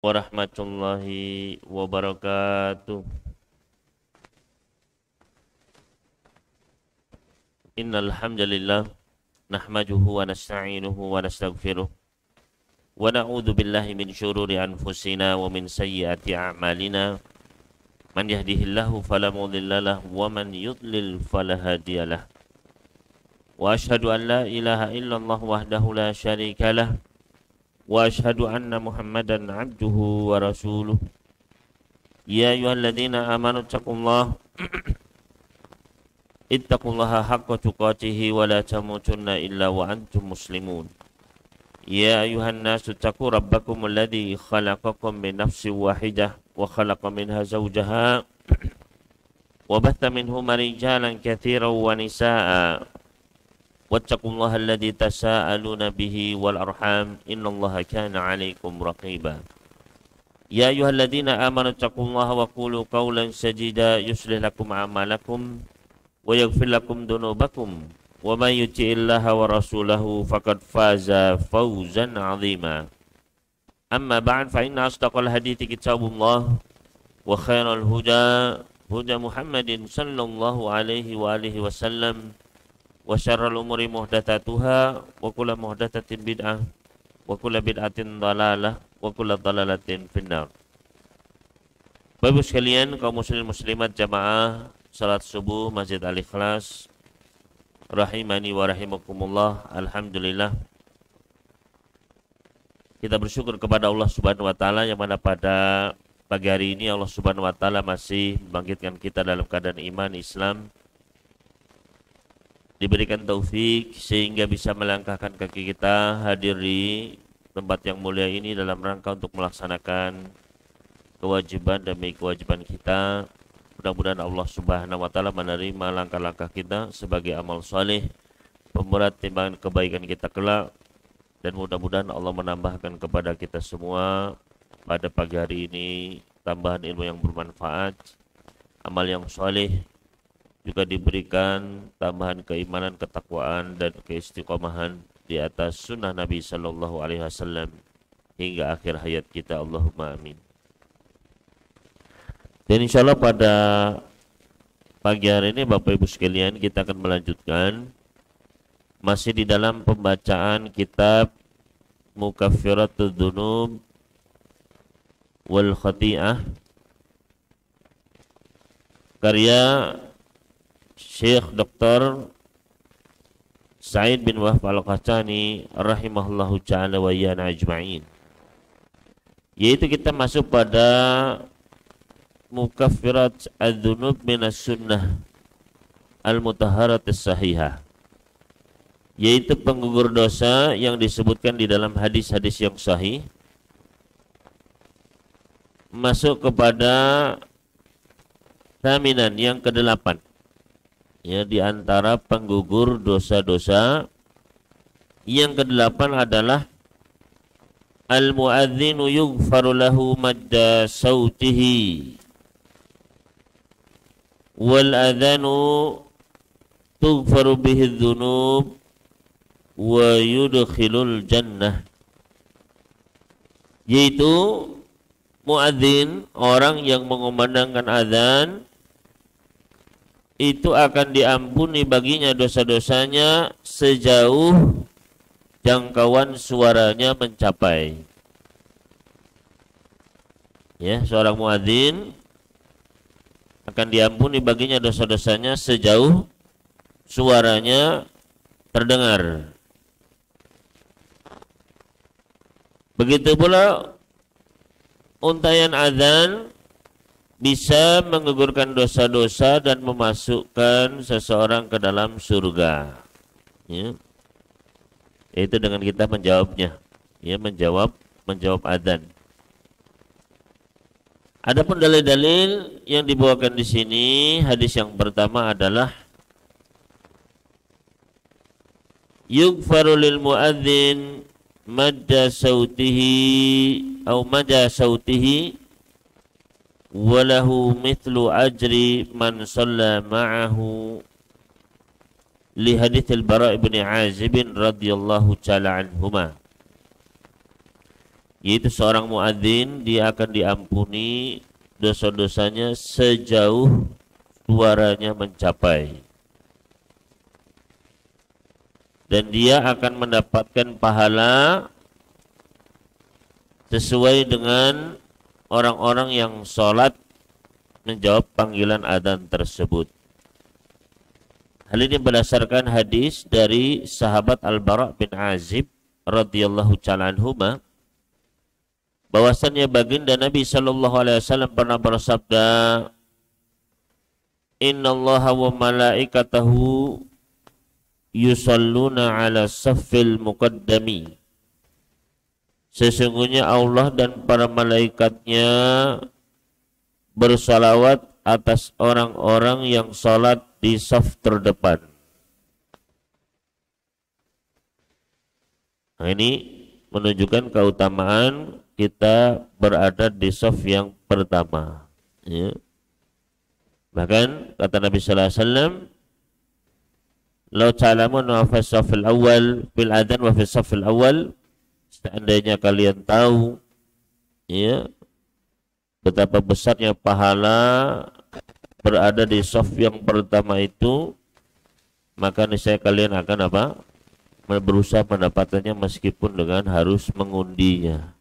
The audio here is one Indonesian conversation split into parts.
Warahmatullahi wabarakatuh. Innal hamdalillah nahmaduhu wa nasta'inuhu wa nastaghfiruh wa na'udzu billahi min syururi anfusina wa min sayyiati a'malina. Man yahdihillahu fala mudhillalah wa man yudlil fala hadiyalah. Wa asyhadu an la ilaha illallah wahdahu la syarikalah wa asyhadu anna Muhammadan abduhu wa rasuluh. Ya ayyuhalladzina amanu taqullaha ittaqullaha haqqa tuqatih wa la tamutunna illa wa antum muslimun. Ya ayyuhan nasu taqu rabbakum alladzi khalaqakum min nafsin wahidah wa khalaqa minha zawjaha wa batha minhuma rijalan katsiran wa nisaa'a wattaqullaha alladzi tasaaluna bihi wal arham innallaha kana 'alaikum raqiba. Ya ayyuhalladzina amanu taqullaha wa qulu qawlan sadida yuslih lakum a'malakum wa yaghfir lakum dhunubakum wa may yuti'illaha wa rasulahu faqad faza fawzan 'azima. Amma ba'd, fa inna asdaqal hadithi kitabullah wa khairal huda huda Muhammadin sallallahu alaihi wa alihi wasallam wa syarral umuri muhdatsatuha wa kullu muhdatsatin bid'ah wa kullu bid'atin dhalalah wa kullu dhalalatin finnar. Bapak Ibu sekalian, kaum muslimin muslimat jamaah salat subuh Masjid Al-Ikhlas rahimani wa rahimakumullah. Alhamdulillah, kita bersyukur kepada Allah Subhanahu wa taala yang mana pada pagi hari ini Allah Subhanahu wa taala masih membangkitkan kita dalam keadaan iman Islam, diberikan taufik sehingga bisa melangkahkan kaki kita hadir di tempat yang mulia ini dalam rangka untuk melaksanakan kewajiban demi kewajiban kita. Mudah-mudahan Allah Subhanahu wa taala menerima langkah-langkah kita sebagai amal saleh, pemberat timbangan kebaikan kita kelak, dan mudah-mudahan Allah menambahkan kepada kita semua pada pagi hari ini tambahan ilmu yang bermanfaat, amal yang saleh, juga diberikan tambahan keimanan, ketakwaan, dan keistiqomahan di atas sunnah Nabi Sallallahu Alaihi Wasallam hingga akhir hayat kita. Allahumma amin. Dan insya Allah pada pagi hari ini Bapak Ibu sekalian kita akan melanjutkan masih di dalam pembacaan kitab Mukaffiratud Dzunub wal Khati'ah karya Syekh Dr. Sa'id bin Wahb Al-Qahtani rahimahullahu ta'ala wa iyana ajma'in, yaitu kita masuk pada Mukaffirat adz-dzunub minas sunnah al-mutahharat as-sahihah, yaitu penggugur dosa yang disebutkan di dalam hadis-hadis yang sahih, masuk kepada thaminan yang ke-8, ya, di antara penggugur dosa-dosa yang ke-8 adalah al-muadzinu yughfaru lahu madda sautihi wal adhanu tughfaru bihi dzunub wa yudkhilul jannah, yaitu muadzin, orang yang mengumandangkan azan, itu akan diampuni baginya dosa-dosanya sejauh jangkauan suaranya mencapai. Ya, seorang muadzin akan diampuni baginya dosa-dosanya sejauh suaranya terdengar. Begitu pula untayan azan bisa menggugurkan dosa-dosa dan memasukkan seseorang ke dalam surga, ya, yaitu dengan kita menjawabnya, ya, menjawab azan. Adapun dalil-dalil yang dibawakan di sini, hadis yang pertama adalah yughfaru lil muadzin madda sautihi atau madda sautihi walahu mithlu ajri man shalla ma'ahu li hadits Bara' bin Azib radhiyallahu ta'ala anhuma. yaitu seorang muadzin dia akan diampuni dosa-dosanya sejauh suaranya mencapai, dan dia akan mendapatkan pahala sesuai dengan orang-orang yang sholat menjawab panggilan adzan tersebut. Hal ini berdasarkan hadis dari sahabat Al-Bara' bin Azib radhiyallahu ta'ala anhuma, bahwasannya baginda Nabi sallallahu alaihi wasallam pernah bersabda, "Innallaha wa malaikatahu yusalluna 'ala saffil muqaddami." Sesungguhnya Allah dan para malaikatnya bersalawat atas orang-orang yang salat di saf terdepan. Nah, ini menunjukkan keutamaan kita berada di saf yang pertama. Ya. Bahkan kata Nabi sallallahu alaihi wasallam, "Lau ta'lamun wa fi safil awal fil adzan wa fi safil awal." Seandainya kalian tahu ya betapa besarnya pahala berada di saf yang pertama itu, maka niscaya kalian akan apa? Berusaha mendapatkannya meskipun dengan harus mengundinya.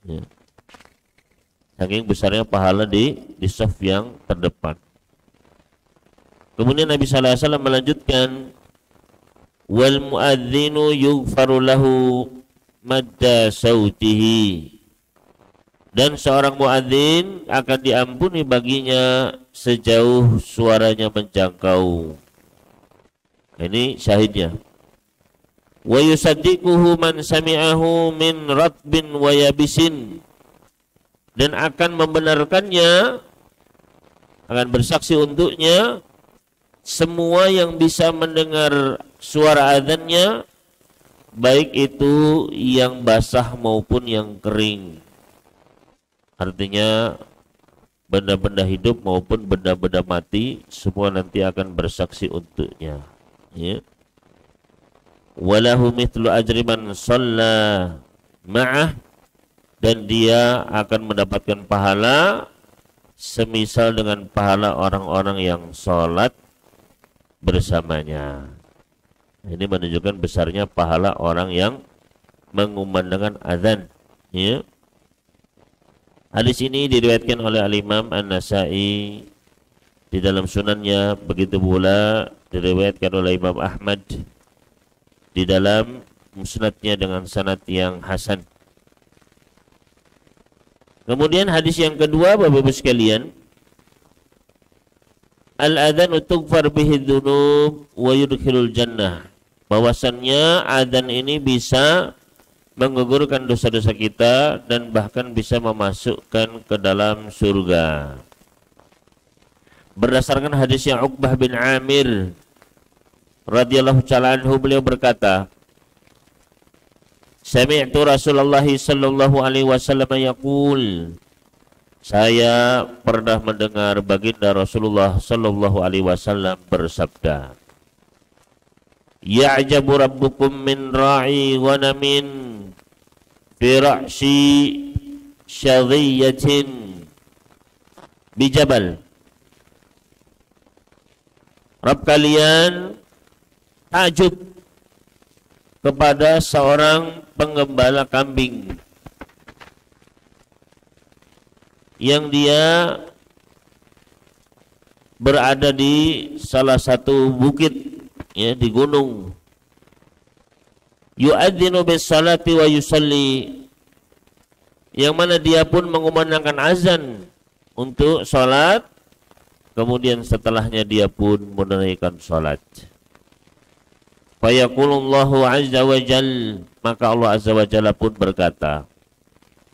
Ya. Saking besarnya pahala di saf yang terdepan. Kemudian Nabi sallallahu alaihi wasallam melanjutkan, "Wal muadzinu yughfaru lahu madda sautihi." Dan seorang muadzin akan diampuni baginya sejauh suaranya menjangkau. Ini syahidnya. Wa yusaddiquhu man sami'ahu min ratbin wa yabisin. Dan akan membenarkannya, akan bersaksi untuknya semua yang bisa mendengar suara adzannya, baik itu yang basah maupun yang kering. Artinya benda-benda hidup maupun benda-benda mati semua nanti akan bersaksi untuknya. Ya. Walahu mithlu ajri man shalla ma'ah, dan dia akan mendapatkan pahala semisal dengan pahala orang-orang yang sholat bersamanya. Ini menunjukkan besarnya pahala orang yang mengumandangkan azan. Ya. Hadis ini diriwayatkan oleh Al-Imam An-Nasa'i di dalam sunannya, begitu pula diriwayatkan oleh Imam Ahmad di dalam musnadnya dengan sanad yang hasan. Kemudian hadis yang kedua, Bapak-Ibu sekalian, al-adzanu tughfar bihi dzunub wa yudkhilul jannah. Bahwasannya adzan ini bisa menggugurkan dosa-dosa kita dan bahkan bisa memasukkan ke dalam surga. Berdasarkan hadis yang Uqbah bin Amir radhiyallahu ta'ala anhu, beliau berkata, "Sami'tu Rasulullah sallallahu alaihi wasallam yaqul." Saya pernah mendengar baginda Rasulullah sallallahu alaihi wasallam bersabda, "Ya'jabu rabbukum min ra'i ghanamin fi ra'si syadhiyatin bijabal." Rabb kalian takjub kepada seorang penggembala kambing yang dia berada di salah satu bukit, ya, di gunung. Yu'adzinu bis salati wa yusalli, yang mana dia pun mengumandangkan azan untuk salat, kemudian setelahnya dia pun menunaikan salat. Fayaqulullahu azza wa jal, maka Allah azza wa jalla pun berkata,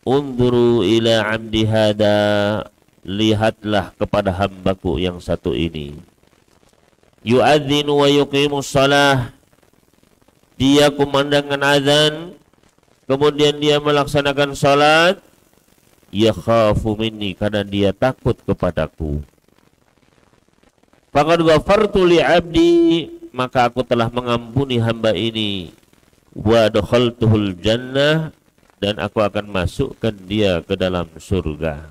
"Unduru ila 'abdi hada, lihatlah kepada hambaku yang satu ini. Yu'adzinu wa yuqimus shalah, dia kumandangkan azan, kemudian dia melaksanakan salat. Yakhafu minni, karena dia takut kepadaku. Faqad ghafartu li 'abdi, maka aku telah mengampuni hamba ini. Wa adkhaltuhul jannah, dan aku akan masukkan dia ke dalam surga.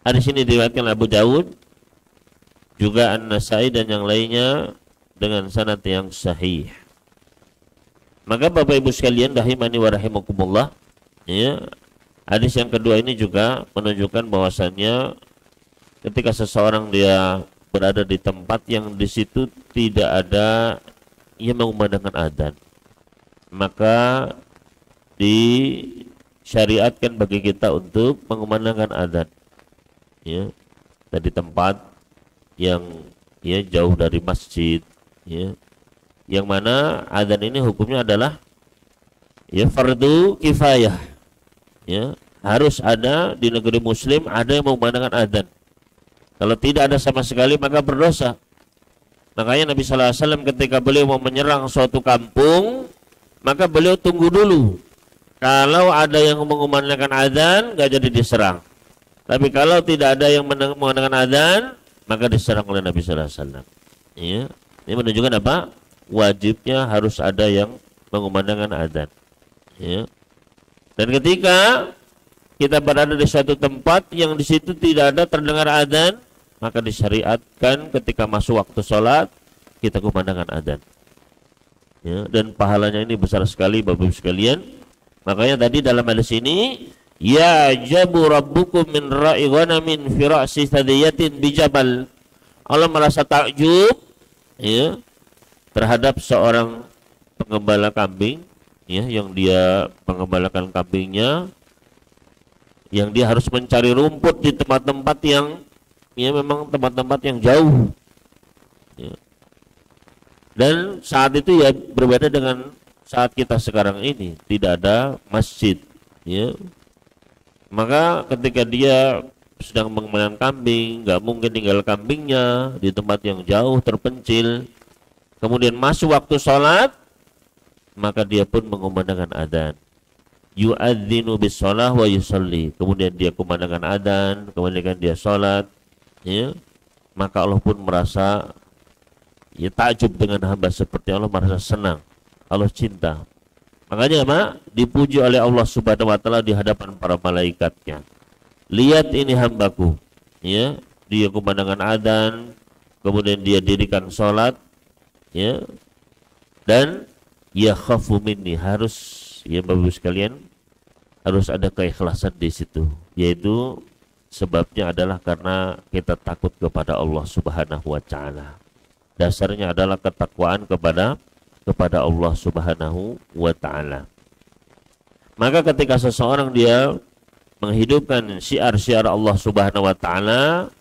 Hadis ini diriwayatkan Abu Dawud, juga An-Nasai dan yang lainnya dengan sanad yang sahih. Maka Bapak Ibu sekalian rahimani wa rahimakumullah, ya, hadis yang kedua ini juga menunjukkan bahwasannya ketika seseorang dia berada di tempat yang di situ tidak ada yang mengumandangkan adzan, maka disyariatkan bagi kita untuk mengumandangkan adzan, ya, dari tempat yang ya jauh dari masjid, ya, yang mana adzan ini hukumnya adalah ya fardu kifayah, ya, harus ada di negeri muslim ada yang mengumandangkan adzan. Kalau tidak ada sama sekali maka berdosa. Makanya Nabi sallallahu alaihi wasallam ketika beliau mau menyerang suatu kampung, maka beliau tunggu dulu. Kalau ada yang mengumandangkan adzan, nggak jadi diserang. Tapi kalau tidak ada yang mengumandangkan adzan, maka diserang oleh Nabi sallallahu alaihi wasallam. Ya. Ini menunjukkan apa? Wajibnya harus ada yang mengumandangkan adzan. Ya. Dan ketika kita berada di suatu tempat yang di situ tidak ada terdengar adzan, maka disyariatkan ketika masuk waktu sholat kita kumandangkan adzan. Ya, dan pahalanya ini besar sekali Bapak Ibu sekalian. Makanya tadi dalam hadis ini, ya jabu rabbukum min ra'i ghanamin fi ra'si thadiyatin bijabal. Allah merasa takjub, ya, terhadap seorang pengembala kambing, ya, yang dia mengembalakan kambingnya, yang dia harus mencari rumput di tempat-tempat yang ya memang tempat-tempat yang jauh, ya. Dan saat itu ya berbeda dengan saat kita sekarang ini, tidak ada masjid, ya. Maka ketika dia sedang mengembalakan kambing, nggak mungkin tinggal kambingnya di tempat yang jauh terpencil. Kemudian masuk waktu sholat, maka dia pun mengumandangkan adzan. Yu'adzinu bis sholah wa yusalli. Kemudian dia kumandangkan adzan, kemudian dia sholat, ya. Maka Allah pun merasa ya takjub dengan hamba seperti Allah, merasa senang, Allah cinta. Makanya apa? Dipuji oleh Allah Subhanahu wa taala di hadapan para malaikatnya. Lihat ini hambaku, ya, dia kumandangkan adzan, kemudian dia dirikan sholat, ya, dan ya khafu minni, harus, ya Bapak sekalian, harus ada keikhlasan di situ, yaitu sebabnya adalah karena kita takut kepada Allah Subhanahu wa taala. Dasarnya adalah ketakwaan kepada Allah Subhanahu wa taala. Maka ketika seseorang dia menghidupkan syiar-syiar Allah Subhanahu wa taala,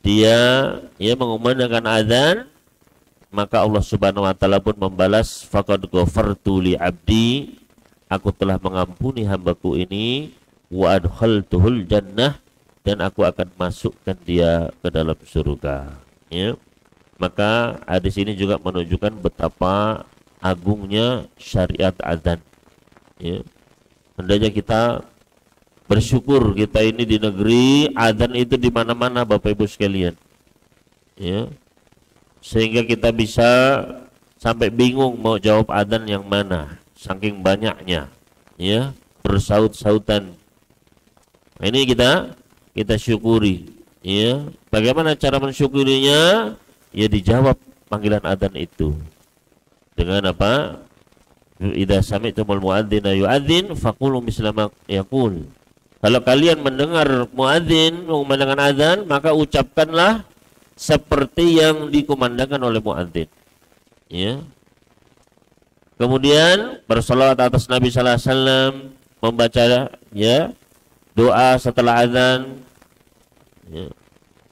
dia mengumandangkan adzan, maka Allah Subhanahu wa taala pun membalas, faqad ghafartu li abdi, aku telah mengampuni hambaku ini, wa adkhaltuhul jannah, dan aku akan masukkan dia ke dalam surga, ya. Maka hadis ini juga menunjukkan betapa agungnya syariat adzan, ya. Hendaknya kita bersyukur kita ini di negeri adzan itu di mana-mana Bapak Ibu sekalian, ya. Sehingga kita bisa sampai bingung mau jawab adzan yang mana, saking banyaknya, ya, bersaut-sautan. Nah, ini kita syukuri, ya. Bagaimana cara mensyukurinya? Ya dijawab panggilan adzan itu dengan apa? Idza sami'tumul muadzina yu'adzin faqulu misla ma yaqul. Kalau kalian mendengar muadzin mengumandangkan adzan, maka ucapkanlah seperti yang dikumandangkan oleh muadzin, ya. Kemudian bersolawat atas Nabi sallallahu alaihi wasallam, membaca, ya, doa setelah adzan, ya.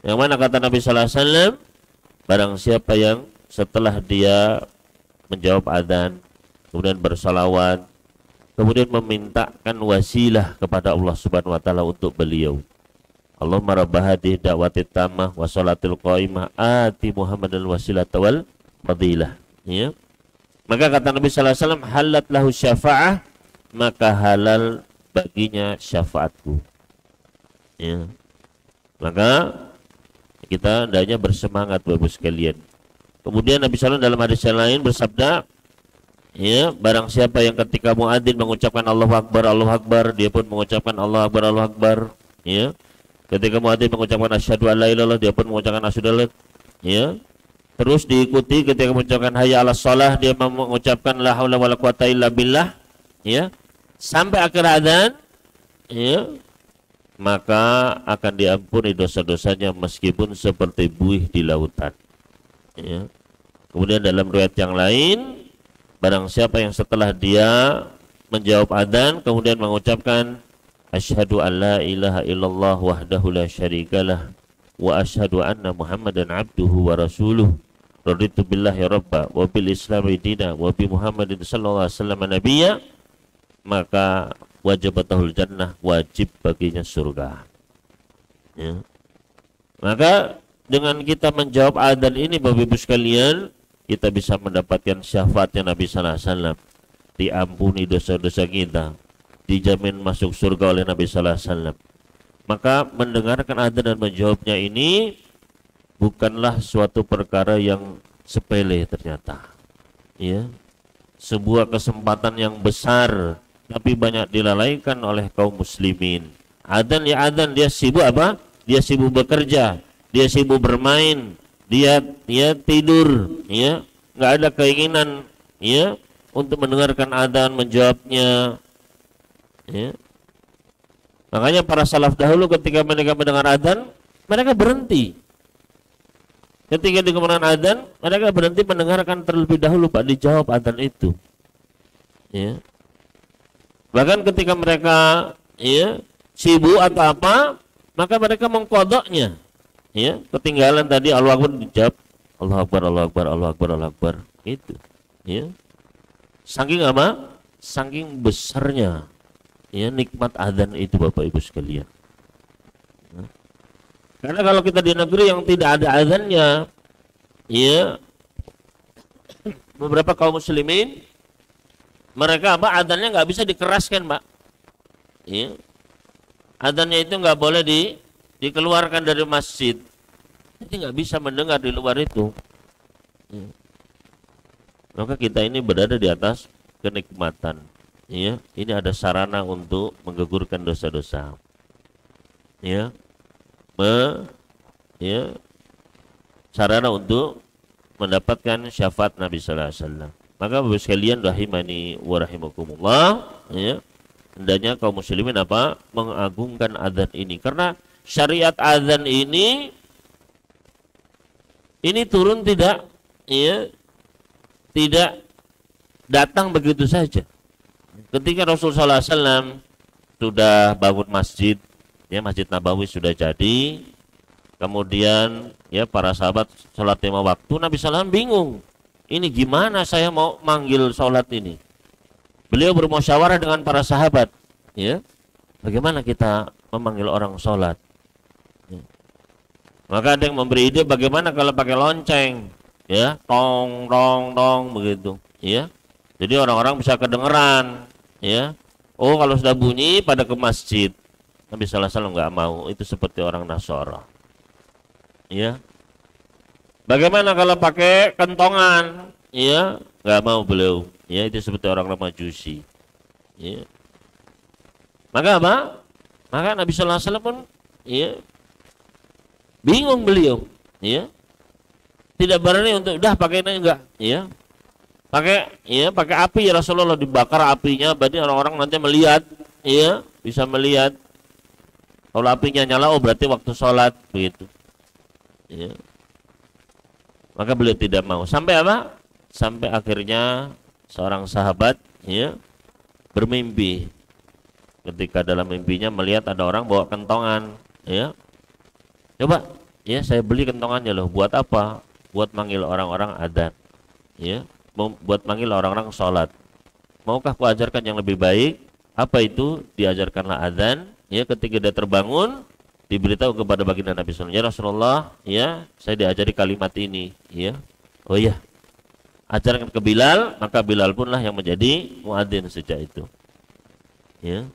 Yang mana kata Nabi sallallahu alaihi wasallam, barang siapa yang setelah dia menjawab adzan kemudian bersalawat, kemudian memintakan wasilah kepada Allah Subhanahu wa taala untuk beliau, Allahumma rabb hadhihi da'wati tammah wa sholatil qaimah ati Muhammadal wasilata wal fadilah, ya. Maka kata Nabi sallallahu alaihi wasallam, halat lahu syafa'ah, maka halal baginya syafaatku, ya. Maka kita hendaknya bersemangat Bapak sekalian. Kemudian Nabi SAW dalam hadis yang lain bersabda, Ya, barang siapa yang ketika muadzin mengucapkan Allahu Akbar, dia pun mengucapkan Allahu Akbar. Ya. Ketika muadzin mengucapkan asyhadu an la ilaha illallah, dia pun mengucapkan asyhadu an la. Ya. Terus diikuti ketika mengucapkan hayya 'alas shalah, dia mengucapkan la haula wala quwata illa billah. Ya. Sampai akhir adzan, ya, maka akan diampuni dosa-dosanya meskipun seperti buih di lautan. Ya. Kemudian dalam riwayat yang lain, barang siapa yang setelah dia menjawab adzan kemudian mengucapkan asyhadu an la ilaha illallah wahdahu la syarikalah wa asyhadu anna muhammadan abduhu wa rasuluh raditu billahi rabba wa bil islami dina wa bi muhammadin sallallahu alaihi wasallam nabiyya, maka wajibatahul jannah, wajib baginya surga. Ya. Maka dengan kita menjawab adzan ini Bapak Ibu sekalian, kita bisa mendapatkan syafaatnya Nabi sallallahu alaihi wasallam, diampuni dosa-dosa kita, dijamin masuk surga oleh Nabi sallallahu alaihi wasallam. Maka mendengarkan adzan dan menjawabnya ini bukanlah suatu perkara yang sepele ternyata. Ya. Sebuah kesempatan yang besar, tapi banyak dilalaikan oleh kaum muslimin. Adzan ya adzan, dia sibuk apa? Dia sibuk bekerja, dia sibuk bermain, dia tidur, ya, nggak ada keinginan, ya, untuk mendengarkan adzan, menjawabnya, ya. Makanya para salaf dahulu ketika mereka mendengar adzan, mereka berhenti. Ketika dengarkan adzan, mereka berhenti mendengarkan terlebih dahulu, Pak, dijawab adzan itu, ya. Bahkan ketika mereka, ya, sibuk atau apa, maka mereka mengkodoknya. Ya, ketinggalan tadi Allahu Akbar, dijawab Allahu Akbar, Allahu Akbar, Allahu Akbar, Allahu Akbar, itu. Ya. Saking apa? Saking besarnya, ya, nikmat adzan itu Bapak Ibu sekalian. Ya. Karena kalau kita di negeri yang tidak ada adzannya, ya, beberapa kaum muslimin mereka apa? Adzannya nggak bisa dikeraskan, Pak. Ya. Adzannya itu nggak boleh dikeluarkan dari masjid, jadi nggak bisa mendengar di luar itu. Ya. Maka kita ini berada di atas kenikmatan. Ya, ini ada sarana untuk menggugurkan dosa-dosa. Ya, sarana untuk mendapatkan syafaat Nabi Sallallahu Alaihi Wasallam. Maka Bapak sekalian rahimani wa rahimakumullah, ya, hendaknya kaum muslimin apa? Mengagungkan adzan ini, karena syariat adzan ini turun tidak, ya, tidak datang begitu saja. Ketika Rasulullah SAW sudah bangun masjid, ya, Masjid Nabawi sudah jadi, kemudian, ya, para sahabat sholat 5 waktu, Nabi SAW bingung, ini gimana saya mau manggil sholat ini. Beliau bermusyawarah dengan para sahabat, ya, bagaimana kita memanggil orang sholat. Maka ada yang memberi ide bagaimana kalau pakai lonceng, ya, tong tong tong begitu, ya. Jadi orang-orang bisa kedengeran, ya. Oh, kalau sudah bunyi pada ke masjid. Nabi sallallahu alaihi wasallam nggak mau, itu seperti orang Nasara. Ya. Bagaimana kalau pakai kentongan? Ya, nggak mau beliau. Ya, itu seperti orang Majusi. Ya. Maka apa? Maka Nabi sallallahu alaihi wasallam pun, ya, bingung beliau, ya, tidak berani untuk udah pakai ini enggak, ya, pakai api ya Rasulullah, dibakar apinya, berarti orang-orang nanti melihat, ya, bisa melihat. Kalau apinya nyala, oh berarti waktu sholat, begitu, ya. Maka beliau tidak mau. Sampai apa? Sampai akhirnya seorang sahabat, ya, bermimpi. Ketika dalam mimpinya melihat ada orang bawa kentongan, ya. Coba, ya, saya beli kentongannya loh. Buat apa? Buat manggil orang-orang adzan, ya, buat manggil orang-orang sholat. Maukah ku ajarkan yang lebih baik? Apa itu? Diajarkanlah adzan. Ya, ketika dia terbangun, diberitahu kepada baginda Nabi SAW, ya Rasulullah, ya, saya diajari kalimat ini, ya. Oh iya, ajarkan ke Bilal, maka Bilal punlah yang menjadi muadzin sejak itu. Ya.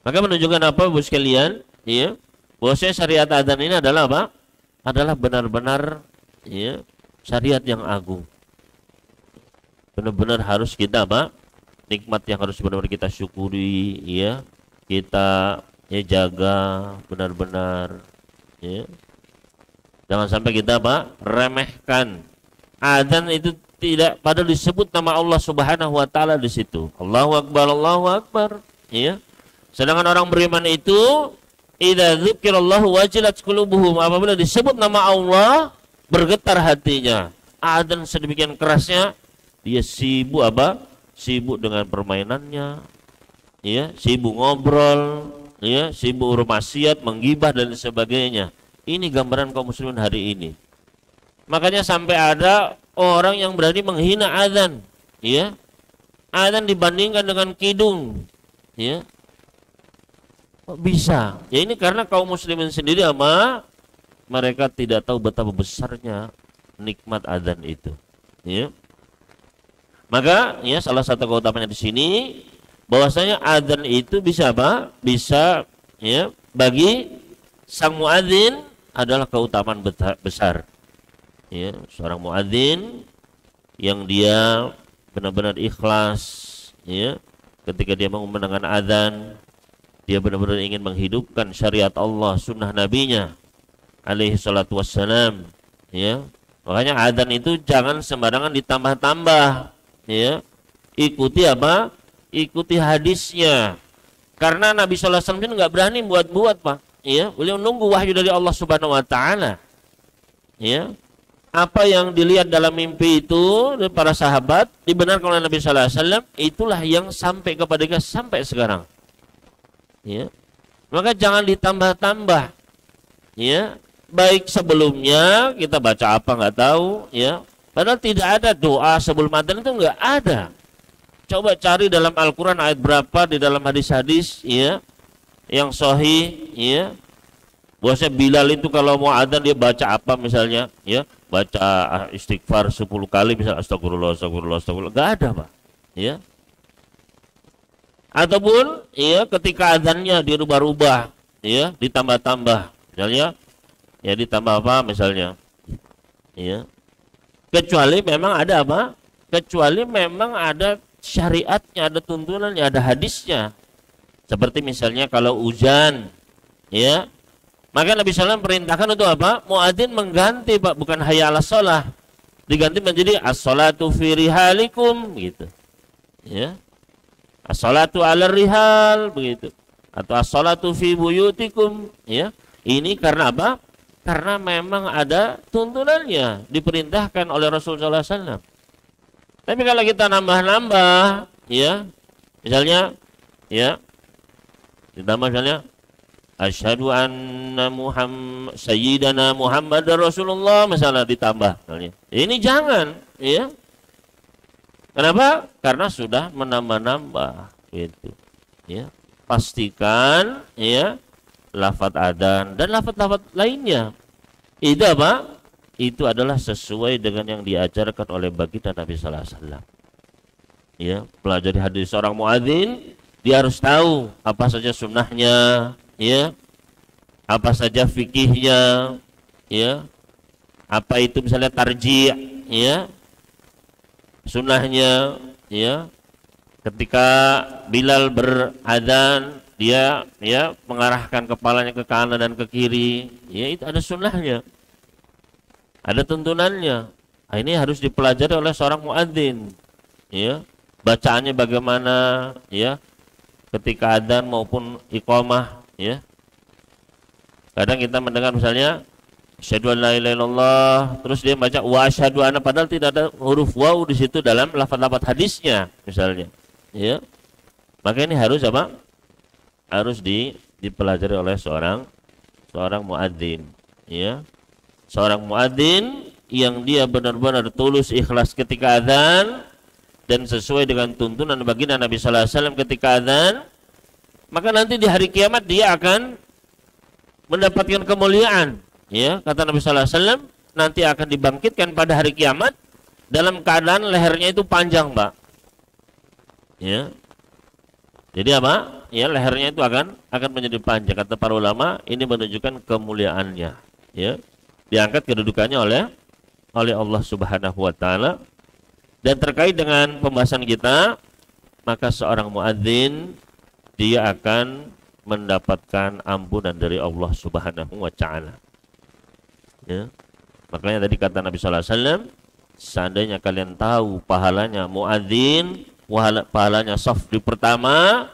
Maka menunjukkan apa, Bu sekalian? Ya. Bahwasanya syariat adzan ini adalah apa? Adalah benar-benar, ya, syariat yang agung. benar-benar harus kita apa? Nikmat yang harus benar-benar kita syukuri, ya. Kita ya jaga benar-benar, ya. Jangan sampai kita apa? Remehkan. Adzan itu tidak padahal disebut nama Allah Subhanahu wa taala di situ. Allahu akbar, Allahu akbar, ya. Sedangkan orang beriman itu idza dzukirallahu wajilat qulubuhum, apabila disebut nama Allah bergetar hatinya. Adzan sedemikian kerasnya, dia sibuk apa? Sibuk dengan permainannya, ya, sibuk ngobrol, ya, sibuk bermaksiat, menggibah dan sebagainya. Ini gambaran kaum muslimin hari ini. Makanya sampai ada orang yang berani menghina adzan, ya. Adzan dibandingkan dengan kidung, ya. Kok bisa? Ya ini karena kaum muslimin sendiri ama mereka tidak tahu betapa besarnya nikmat adzan itu, ya. Maka ya salah satu keutamaannya di sini bahwasanya adzan itu bisa apa? Bisa ya bagi sang muadzin adalah keutamaan besar. Ya, seorang muadzin yang dia benar-benar ikhlas, ya, ketika dia mengumandangkan adzan, dia benar-benar ingin menghidupkan syariat Allah, sunnah nabinya alaihi salatu wassalam, ya. Makanya adzan itu jangan sembarangan ditambah-tambah, ya. Ikuti apa? Ikuti hadisnya. Karena Nabi sallallahu alaihi wasallam nggak berani buat-buat, Pak. Ya, beliau nunggu wahyu dari Allah Subhanahu wa taala. Ya. Apa yang dilihat dalam mimpi itu dari para sahabat dibenarkan oleh Nabi sallallahu alaihi wasallam, itulah yang sampai kepada kita sampai sekarang. Ya. Maka jangan ditambah-tambah. Ya. Baik sebelumnya kita baca apa nggak tahu, ya. Padahal tidak ada doa sebelum adzan, itu nggak ada. Coba cari dalam Al-Quran ayat berapa, di dalam hadis-hadis, ya, yang sahih, ya. Bahwasanya Bilal itu kalau mau adzan dia baca apa misalnya, ya, baca istighfar 10 kali, misalnya astagfirullah, astagfirullah, astagfirullah, nggak ada, Pak, ya. Ataupun, ya, ketika adzannya dirubah-rubah, ya, ditambah-tambah, misalnya, ya, ditambah apa misalnya, ya. Kecuali memang ada apa? Kecuali memang ada syariatnya, ada tuntunannya, ada hadisnya. Seperti misalnya kalau hujan, ya, maka Nabi SAW perintahkan untuk apa? Muadzin mengganti, Pak, bukan hayya 'alas shalah, diganti menjadi as-shalatu fi rihalikum, gitu, ya, as-shalatu 'alal rihal, begitu, atau as-shalatu fi buyutikum, ya. Ini karena apa? Karena memang ada tuntunannya, diperintahkan oleh Rasulullah SAW. Tapi kalau kita nambah-nambah, ya, misalnya, ya, ditambah misalnya, asyhadu anna sayyidana Muhammad Rasulullah, misalnya ditambah, misalnya. Ini jangan, ya. Kenapa? Karena sudah menambah-nambah, gitu, ya. Pastikan, ya, lafaz adzan dan lafaz-lafaz lainnya itu apa? Itu adalah sesuai dengan yang diajarkan oleh baginda Nabi sallallahu alaihi wasallam. Ya, pelajari hadis seorang muadzin, dia harus tahu apa saja sunnahnya, ya, apa saja fikihnya, ya, apa itu misalnya tarji', ya, sunnahnya, ya. Ketika Bilal beradzan, dia, ya, mengarahkan kepalanya ke kanan dan ke kiri, ya, itu ada sunnahnya, ada tuntunannya. Nah, ini harus dipelajari oleh seorang muadzin, ya. Bacaannya bagaimana, ya, ketika adzan maupun iqamah, ya. Kadang kita mendengar misalnya asyhadu an la ilaha illallah, terus dia baca wa asyhadu anna, padahal tidak ada huruf waw di situ dalam lafaz-lafaz hadisnya misalnya, ya. Maka ini harus apa? Harus dipelajari oleh seorang muadzin, ya. Seorang muadzin yang dia benar-benar tulus ikhlas ketika adzan dan sesuai dengan tuntunan baginda Nabi sallallahu alaihi wasallam ketika adzan, maka nanti di hari kiamat dia akan mendapatkan kemuliaan, ya. Kata Nabi sallallahu alaihi wasallam, nanti akan dibangkitkan pada hari kiamat dalam keadaan lehernya itu panjang, Pak, ya. Jadi apa? Ya, lehernya itu akan menjadi panjang. Kata para ulama, ini menunjukkan kemuliaannya, ya. Diangkat kedudukannya oleh Allah Subhanahu wa taala Dan terkait dengan pembahasan kita, maka seorang muadzin dia akan mendapatkan ampunan dari Allah Subhanahu wa taala. Ya. Makanya tadi kata Nabi sallallahu alaihi wasallam, seandainya kalian tahu pahalanya muadzin, pahalanya saf di pertama,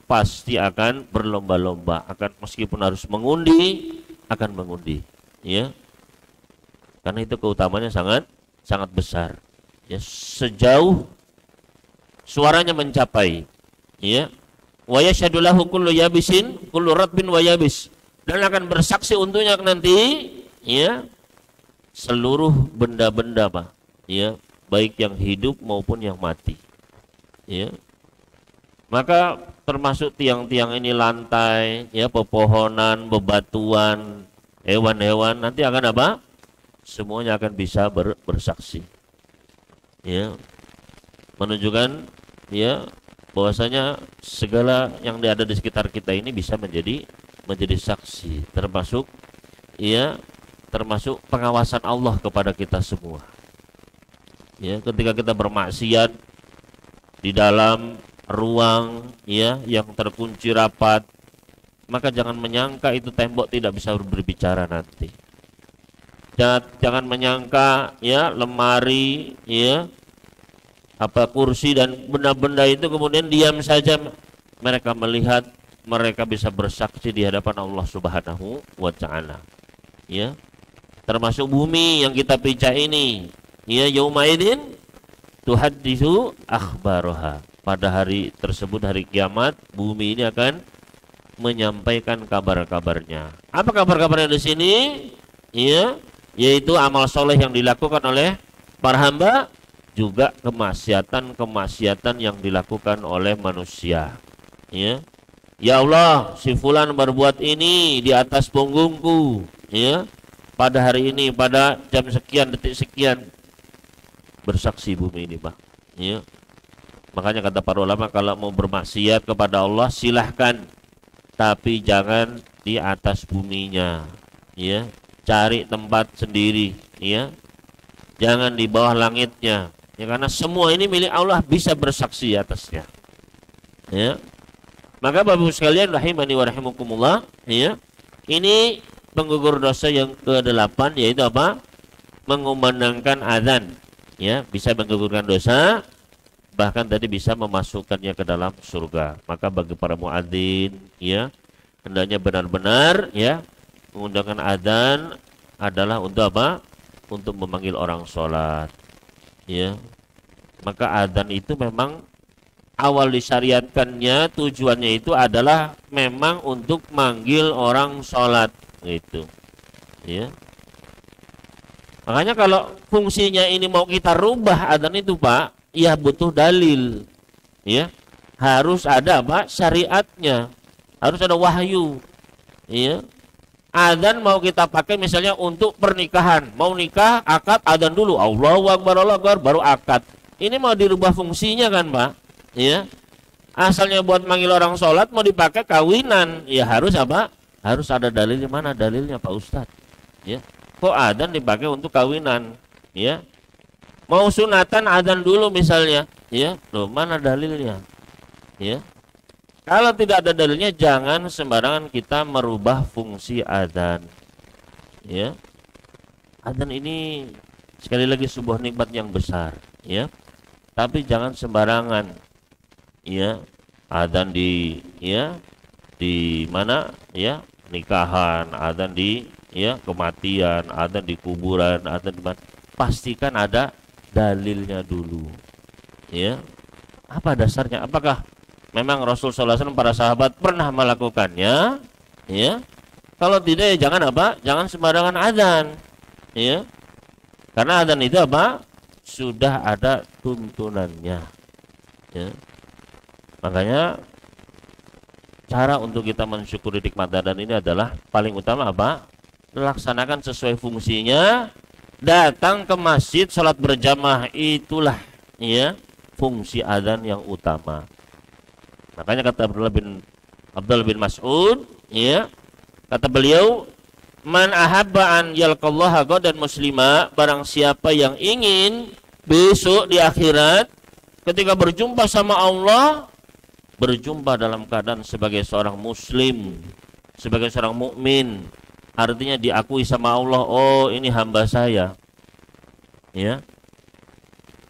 pasti akan berlomba-lomba, akan meskipun harus mengundi, akan mengundi, ya. Karena itu keutamanya sangat besar. Ya, sejauh suaranya mencapai, ya. Wa yashhadu lahu kullu yabisin, kullu ratbin wa yabis. Dan akan bersaksi untuknya nanti, ya, seluruh benda-benda, Pak, ya, baik yang hidup maupun yang mati. Ya. Maka termasuk tiang-tiang ini, lantai, ya, pepohonan, bebatuan, hewan-hewan nanti akan apa? Semuanya akan bisa bersaksi. Ya. Menunjukkan, ya, bahwasanya segala yang ada di sekitar kita ini bisa menjadi saksi, termasuk, ya, termasuk pengawasan Allah kepada kita semua. Ya, ketika kita bermaksiat di dalam ruang, ya, yang terkunci rapat, maka jangan menyangka itu tembok tidak bisa berbicara nanti. Jangan menyangka, ya, lemari, ya, apa kursi dan benda-benda itu kemudian diam saja mereka melihat, mereka bisa bersaksi di hadapan Allah Subhanahu wa taala. Ya. Termasuk bumi yang kita pijak ini, ya, yaumaidin tuhaddisu akhbaraha. Pada hari tersebut, hari kiamat, bumi ini akan menyampaikan kabar-kabarnya. Apa kabar-kabarnya di sini? Ya, yaitu amal soleh yang dilakukan oleh para hamba, juga kemaksiatan yang dilakukan oleh manusia. Ya, ya Allah, si fulan berbuat ini di atas punggungku, ya, pada hari ini, pada jam sekian, detik sekian. Bersaksi bumi ini, Pak. Ya. Makanya kata para ulama, kalau mau bermaksiat kepada Allah silahkan, tapi jangan di atas buminya, ya. Cari tempat sendiri, ya. Jangan di bawah langitnya, ya, karena semua ini milik Allah, bisa bersaksi atasnya. Ya. Maka Bapak sekalian rahimani wa rahimakumullah, ya. Ini penggugur dosa yang ke-8, yaitu apa? Mengumandangkan azan, ya, bisa menggugurkan dosa, bahkan tadi bisa memasukkannya ke dalam surga. Maka bagi para muadzin, ya, hendaknya benar-benar, ya, mengundangkan azan adalah untuk apa? Untuk memanggil orang sholat, ya. Maka azan itu memang awal disyariatkannya, tujuannya itu adalah memang untuk manggil orang sholat, gitu, ya. Makanya kalau fungsinya ini mau kita rubah azan itu, Pak, ya butuh dalil, ya. Harus ada apa? Syariatnya, harus ada wahyu, ya. Azan mau kita pakai misalnya untuk pernikahan, mau nikah, akad, azan dulu, Allahu Akbar, Allahu Akbar, baru akad. Ini mau dirubah fungsinya kan, Pak, ya. Asalnya buat manggil orang sholat, mau dipakai kawinan, ya harus apa? Harus ada dalilnya. Mana dalilnya, Pak Ustadz? Ya. Kok azan dipakai untuk kawinan, ya? Mau sunatan azan dulu misalnya, ya. Loh, mana dalilnya? Ya. Kalau tidak ada dalilnya, jangan sembarangan kita merubah fungsi azan. Ya. Azan ini sekali lagi sebuah nikmat yang besar, ya. Tapi jangan sembarangan, ya. Azan di, ya, di mana, ya, nikahan, azan di, ya, kematian, azan di kuburan, azan di mana. Pastikan ada dalilnya dulu, ya. Apa dasarnya? Apakah memang Rasul SAW, para sahabat pernah melakukannya, ya? Kalau tidak, ya jangan apa? Jangan sembarangan azan, ya. Karena azan itu apa? Sudah ada tuntunannya, ya. Makanya cara untuk kita mensyukuri nikmat azan ini adalah paling utama apa? Laksanakan sesuai fungsinya. Datang ke masjid, salat berjamaah, itulah, ya, fungsi azan yang utama. Makanya kata Abdullah bin Mas'ud, ya, kata beliau, man ahabba an yalqallaha ghadan muslima, barang siapa yang ingin besok di akhirat ketika berjumpa sama Allah, berjumpa dalam keadaan sebagai seorang muslim, sebagai seorang mukmin. Artinya diakui sama Allah, oh ini hamba saya. Ya.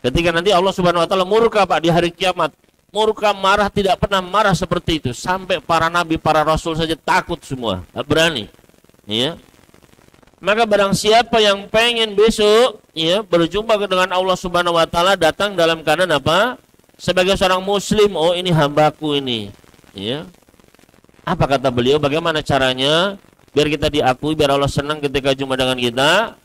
Ketika nanti Allah Subhanahu wa taala murka Pak di hari kiamat, murka marah, tidak pernah marah seperti itu, sampai para nabi, para rasul saja takut semua, tak berani. Ya. Maka barang siapa yang pengen besok ya berjumpa dengan Allah Subhanahu wa taala, datang dalam keadaan apa? Sebagai seorang muslim, oh ini hambaku ini. Ya. Apa kata beliau? Bagaimana caranya biar kita diakui, biar Allah senang ketika jumpa dengan kita?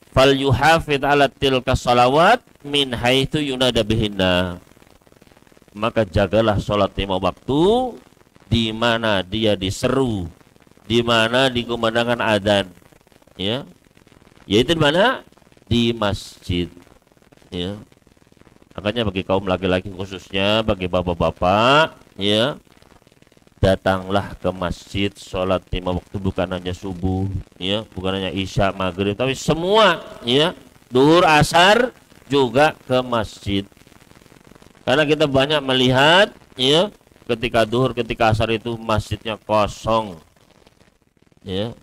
Fal yuhafid ala tilka salawat min haitsu yunada bihinna. Maka jagalah sholat 5 waktu di mana dia diseru, di mana dikumandangkan adzan. Ya, yaitu di mana? Di masjid. Ya, makanya bagi kaum laki-laki khususnya, bagi bapak-bapak, ya, datanglah ke masjid, sholat 5 waktu, bukan hanya subuh, ya, bukan hanya isya, maghrib, tapi semua, ya, duhur, asar juga ke masjid. Karena kita banyak melihat, ya, ketika duhur, ketika asar itu masjidnya kosong, ya.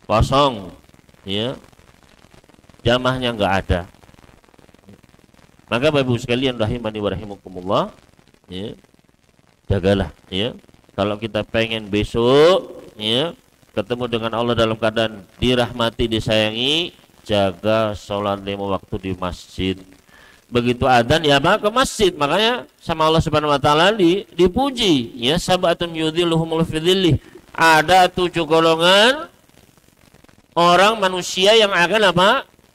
Kosong, ya, jamaahnya nggak ada. Maka Bapak Ibu sekalian rahimani wa rahimakumullah, ya, jagalah, ya. Kalau kita pengen besok, ya, ketemu dengan Allah dalam keadaan dirahmati, disayangi, jaga sholat 5 waktu di masjid. Begitu adzan ya Pak, ke masjid. Makanya sama Allah Subhanahu wa taala dipuji, ya, sabatun yudhilluhumul fi dhillih. Ada 7 golongan orang manusia yang akan apa?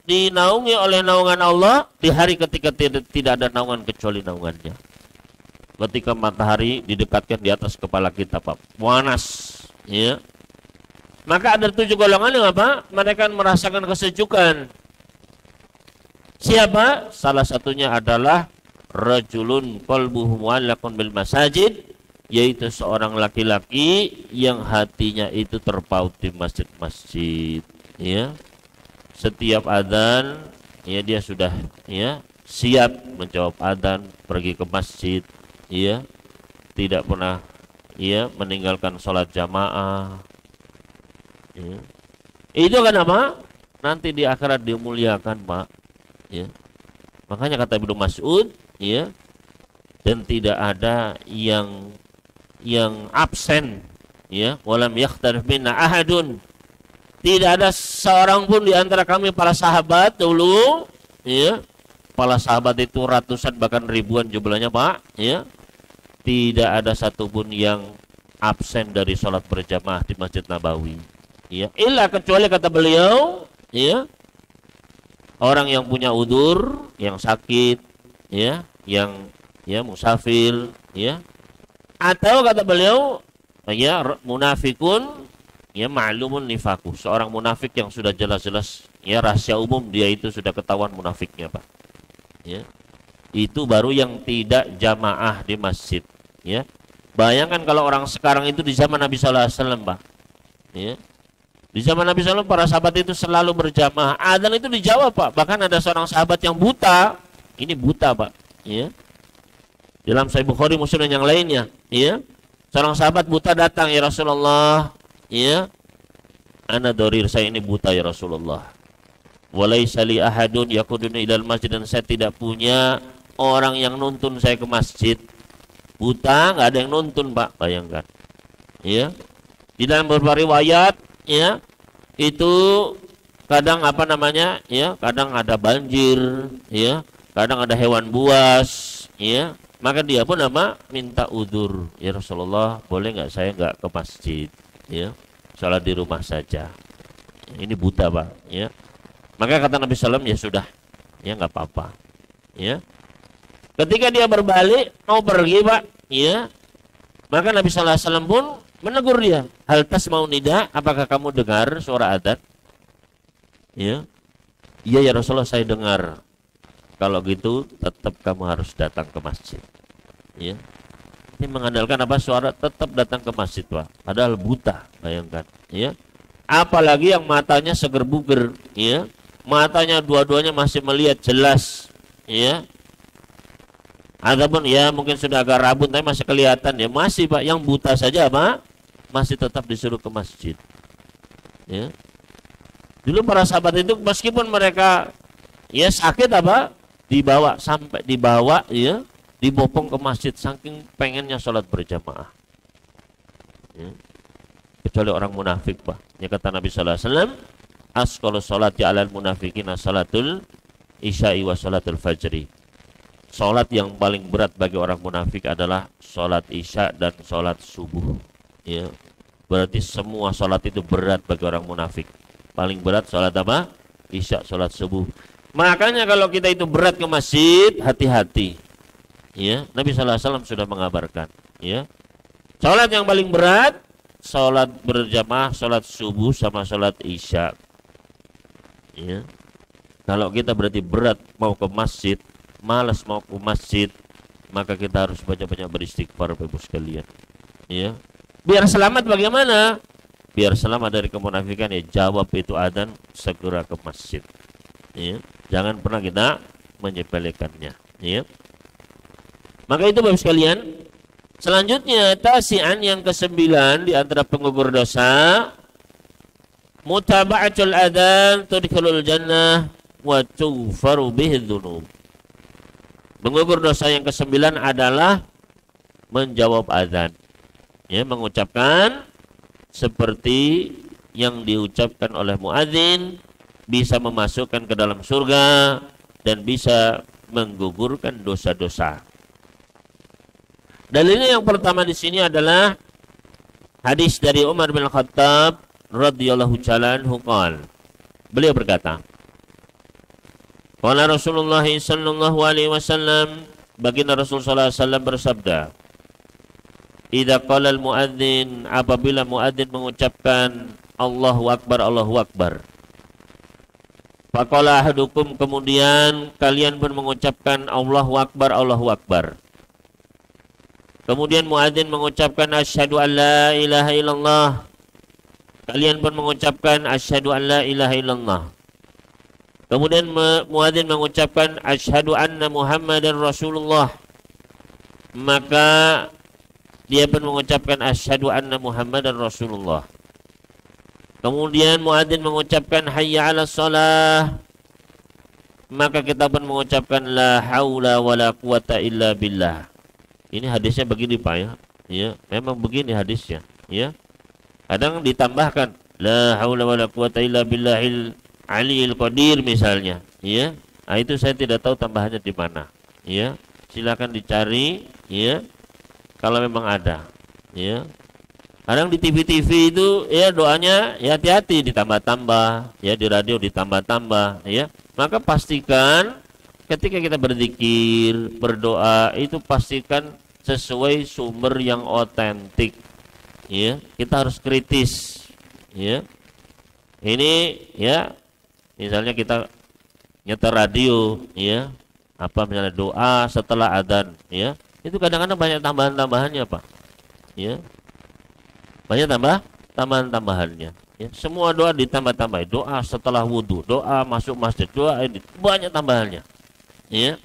Dinaungi oleh naungan Allah di hari ketika tidak ada naungan kecuali naungannya. Ketika matahari didekatkan di atas kepala kita, Pak, panas, ya. Maka ada 7 golongan yang apa? Mereka merasakan kesejukan. Siapa? Salah satunya adalah rajulun qalbuhu mu'allaqun bil masajid, yaitu seorang laki-laki yang hatinya itu terpaut di masjid-masjid. Ya, setiap adzan, ya, dia sudah, ya, siap menjawab adzan, pergi ke masjid, ya, tidak pernah, ya, meninggalkan sholat jamaah. Ya. Itu kan apa? Nanti di akhirat dimuliakan, Pak. Ya. Makanya kata Ibnu Mas'ud, ya, dan tidak ada yang absen, ya, walam yakhtarif minna ahadun. Tidak ada seorang pun di antara kami para sahabat dulu, ya, para sahabat itu ratusan bahkan ribuan jumlahnya, Pak, ya, tidak ada satupun yang absen dari sholat berjamaah di Masjid Nabawi, ya, illa kecuali kata beliau, ya, orang yang punya udzur, yang sakit, ya, yang, ya, musafir, ya, atau kata beliau, ya, munafikun, ya, ma'lumun nifaku, seorang munafik yang sudah jelas-jelas, ya, rahasia umum dia itu sudah ketahuan munafiknya, Pak. Ya. Itu baru yang tidak jamaah di masjid, ya. Bayangkan kalau orang sekarang itu di zaman Nabi sallallahu alaihi wasallam, Pak. Ya. Di zaman Nabi sallallahu alaihi wasallam para sahabat itu selalu berjamaah. Adzan itu dijawab, Pak. Bahkan ada seorang sahabat yang buta. Ini buta, Pak. Ya. Dalam Sahih Bukhari, Muslim dan yang lainnya, ya. Seorang sahabat buta datang, ya Rasulullah, ya, ana dorir, saya ini buta ya Rasulullah. Walaysa li ahadun yaquduni ilal masjid, dan saya tidak punya orang yang nuntun saya ke masjid. Buta, nggak ada yang nuntun, Pak, bayangkan. Ya. Di dalam beberapa riwayat, ya, itu kadang apa namanya, ya, kadang ada banjir, ya, kadang ada hewan buas, ya. Maka dia pun apa? Minta udzur, ya Rasulullah, boleh nggak saya nggak ke masjid? Ya, sholat di rumah saja. Ini buta, Pak, ya. Maka kata Nabi SAW, ya sudah, ya nggak apa-apa, ya. Ketika dia berbalik mau pergi, Pak, ya, maka Nabi SAW pun menegur dia, hal tas mau nida, apakah kamu dengar suara adzan? Ya, iya ya Rasulullah, saya dengar. Kalau gitu tetap kamu harus datang ke masjid. Ya. Ini mengandalkan apa? Suara, tetap datang ke masjid, Pak. Padahal buta, bayangkan, ya. Apalagi yang matanya seger buger, ya. matanya dua-duanya masih melihat jelas, ya. Ataupun ya mungkin sudah agak rabun tapi masih kelihatan, ya masih Pak. Yang buta saja Pak masih tetap disuruh ke masjid, ya. Dulu para sahabat itu meskipun mereka ya sakit apa dibawa ya, dibopong ke masjid saking pengennya sholat berjamaah, ya. Kecuali orang munafik Pak, ya kata Nabi sallallahu alaihi wasallam, asqalu sholati alal munafiqina salatul isya'i wa salatul fajri. Sholat yang paling berat bagi orang munafik adalah sholat isya dan sholat subuh, ya. Berarti semua sholat itu berat bagi orang munafik. Paling berat sholat apa? Isya, sholat subuh. Makanya kalau kita itu berat ke masjid, hati-hati, ya. Nabi sallallahu alaihi wasallam sudah mengabarkan, ya. Sholat yang paling berat sholat berjamaah, sholat subuh sama sholat isya, ya. Kalau kita berarti berat mau ke masjid, malas mau ke masjid, maka kita harus banyak-banyak beristighfar Bapak sekalian, ya. Biar selamat bagaimana? Biar selamat dari kemunafikan, ya jawab itu adzan, segera ke masjid, ya. Jangan pernah kita menyepelekannya, ya. Maka itu Bapak sekalian. Selanjutnya tasi'an yang ke-9 di antara penggugur dosa, mutaba'atul adzan tudkhilul jannah wa tughfaru bihi dzunub. Penggugur dosa yang ke-9 adalah menjawab adzan, ya, mengucapkan seperti yang diucapkan oleh muadzin, bisa memasukkan ke dalam surga dan bisa menggugurkan dosa-dosa. Dalilnya yang pertama di sini adalah hadis dari Umar bin Khattab radhiyallahu ta'ala anhu qala. Beliau berkata, qala Rasulullah sallallahu alaihi wasallam, baginda Rasul sallallahu alaihi wasallam bersabda, idza qala al-muadzin, apabila muadzin mengucapkan Allahu akbar, Allahu akbar, faqala ahadukum, kemudian kalian pun mengucapkan Allahu akbar, Allahu akbar. Kemudian muadzin mengucapkan asyhadu an la ilaha illallah, kalian pun mengucapkan asyhadu an la ilaha illallah. Kemudian muadzin mengucapkan asyhadu anna Muhammadar Rasulullah, maka dia pun mengucapkan asyhadu anna Muhammadar Rasulullah. Kemudian muadzin mengucapkan hayya 'alas shalah, maka kita pun mengucapkan la haula wala quwata illa billah. Ini hadisnya begini Pak, ya. Ya, memang begini hadisnya, ya. Kadang ditambahkan la haula wala quwata illa billahil aliyil qadir misalnya, ya. Nah, itu saya tidak tahu tambahannya di mana, ya. Silakan dicari, ya. Kalau memang ada, ya. Kadang di TV-TV itu ya doanya ya hati-hati ditambah-tambah, ya di radio ditambah-tambah, ya. Maka pastikan ketika kita berzikir, berdoa itu pastikan sesuai sumber yang otentik, ya. Kita harus kritis, ya. Ini ya misalnya kita nyetel radio, ya, apa misalnya doa setelah adzan, ya, itu kadang-kadang banyak tambahan-tambahannya Pak, ya, banyak tambahan-tambahannya, ya. Semua doa ditambah-tambah, doa setelah wudhu, doa masuk masjid, doa ini banyak tambahannya, ya.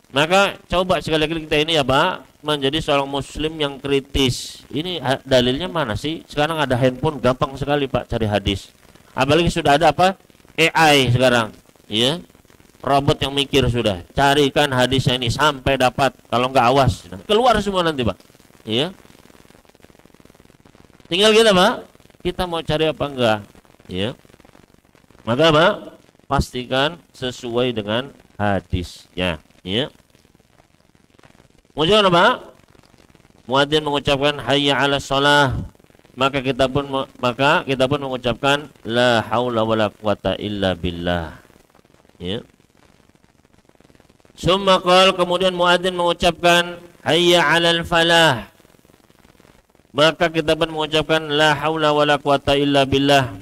Maka coba sekali-kali kita ini ya Pak, menjadi seorang muslim yang kritis. Ini dalilnya mana sih? Sekarang ada handphone, gampang sekali Pak cari hadis. Apalagi sudah ada apa? AI sekarang, ya. Robot yang mikir sudah. Carikan hadisnya ini sampai dapat. Kalau nggak awas, keluar semua nanti Pak, ya. Tinggal kita Pak, kita mau cari apa enggak, ya. Maka Pak, pastikan sesuai dengan hadisnya, ya. Kemudian apa? Muadzin mengucapkan hayya 'alas shalah, maka kita pun mengucapkan la haula wala quwata illa billah, ya. Summa qala, kemudian muadzin mengucapkan hayya 'alal falah, maka kita pun mengucapkan la haula wala quwata illa billah.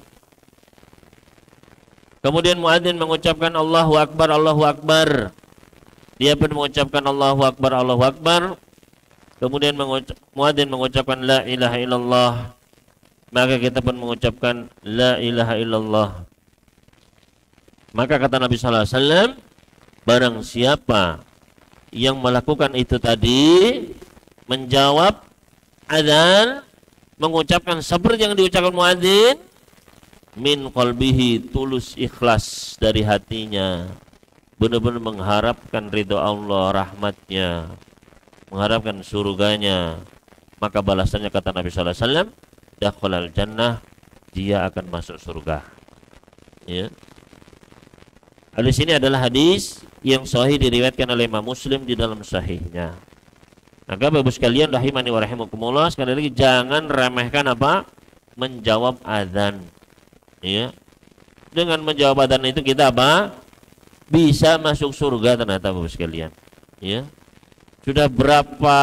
Kemudian muadzin mengucapkan Allahu akbar, Allahu akbar. Dia pun mengucapkan Allahu akbar, Allahu akbar. Kemudian muadzin mengucapkan la ilaha illallah, maka kita pun mengucapkan la ilaha illallah. Maka kata Nabi sallallahu alaihi wasallam, barang siapa yang melakukan itu tadi, menjawab adzan, mengucapkan seperti yang diucapkan muadzin, min qalbihi, tulus ikhlas dari hatinya, benar-benar mengharapkan ridho Allah, rahmatnya, mengharapkan surganya, maka balasannya kata Nabi sallallahu alaihi wasallam, dakhalal jannah, dia akan masuk surga. Ya. Hadis ini adalah hadis yang sahih diriwayatkan oleh Imam Muslim di dalam sahihnya. Maka Bapak sekalian rahimani wa rahimakumullah, sekali lagi jangan remehkan apa? Menjawab azan. Ya. Dengan menjawab azan itu kita apa? Bisa masuk surga ternyata Bapak sekalian. Ya. Sudah berapa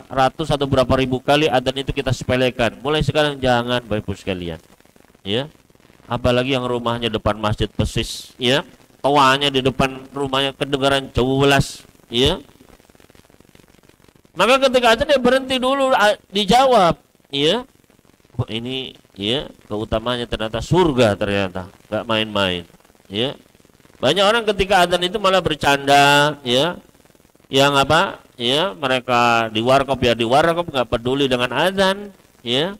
ratus atau berapa ribu kali azan itu kita sepelekan. Mulai sekarang jangan Bapak sekalian. Ya. Apalagi yang rumahnya depan masjid persis, ya. Toanya di depan rumahnya kedengaran jelas, ya. Maka ketika azan dia berhenti dulu, dijawab, ya. Oh, ini, ya, keutamanya ternyata surga ternyata, nggak main-main, ya. Banyak orang ketika azan itu malah bercanda, ya. Yang apa? Ya, mereka di warkop ya di warkop, nggak peduli dengan azan, ya.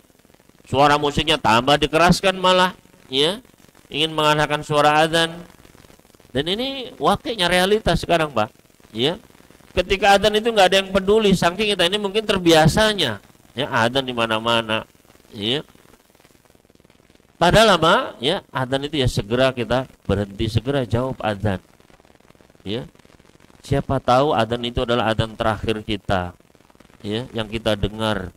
Suara musiknya tambah dikeraskan malah, ya. Ingin mengalahkan suara azan. Dan ini wakilnya realitas sekarang, Pak. Ya. Ketika adzan itu nggak ada yang peduli, saking kita ini mungkin terbiasanya. Ya, adzan di mana-mana. Ya. Padahal apa? Ya, adzan itu ya segera kita berhenti, segera jawab adzan. Ya. Siapa tahu adzan itu adalah adzan terakhir kita. Ya, yang kita dengar.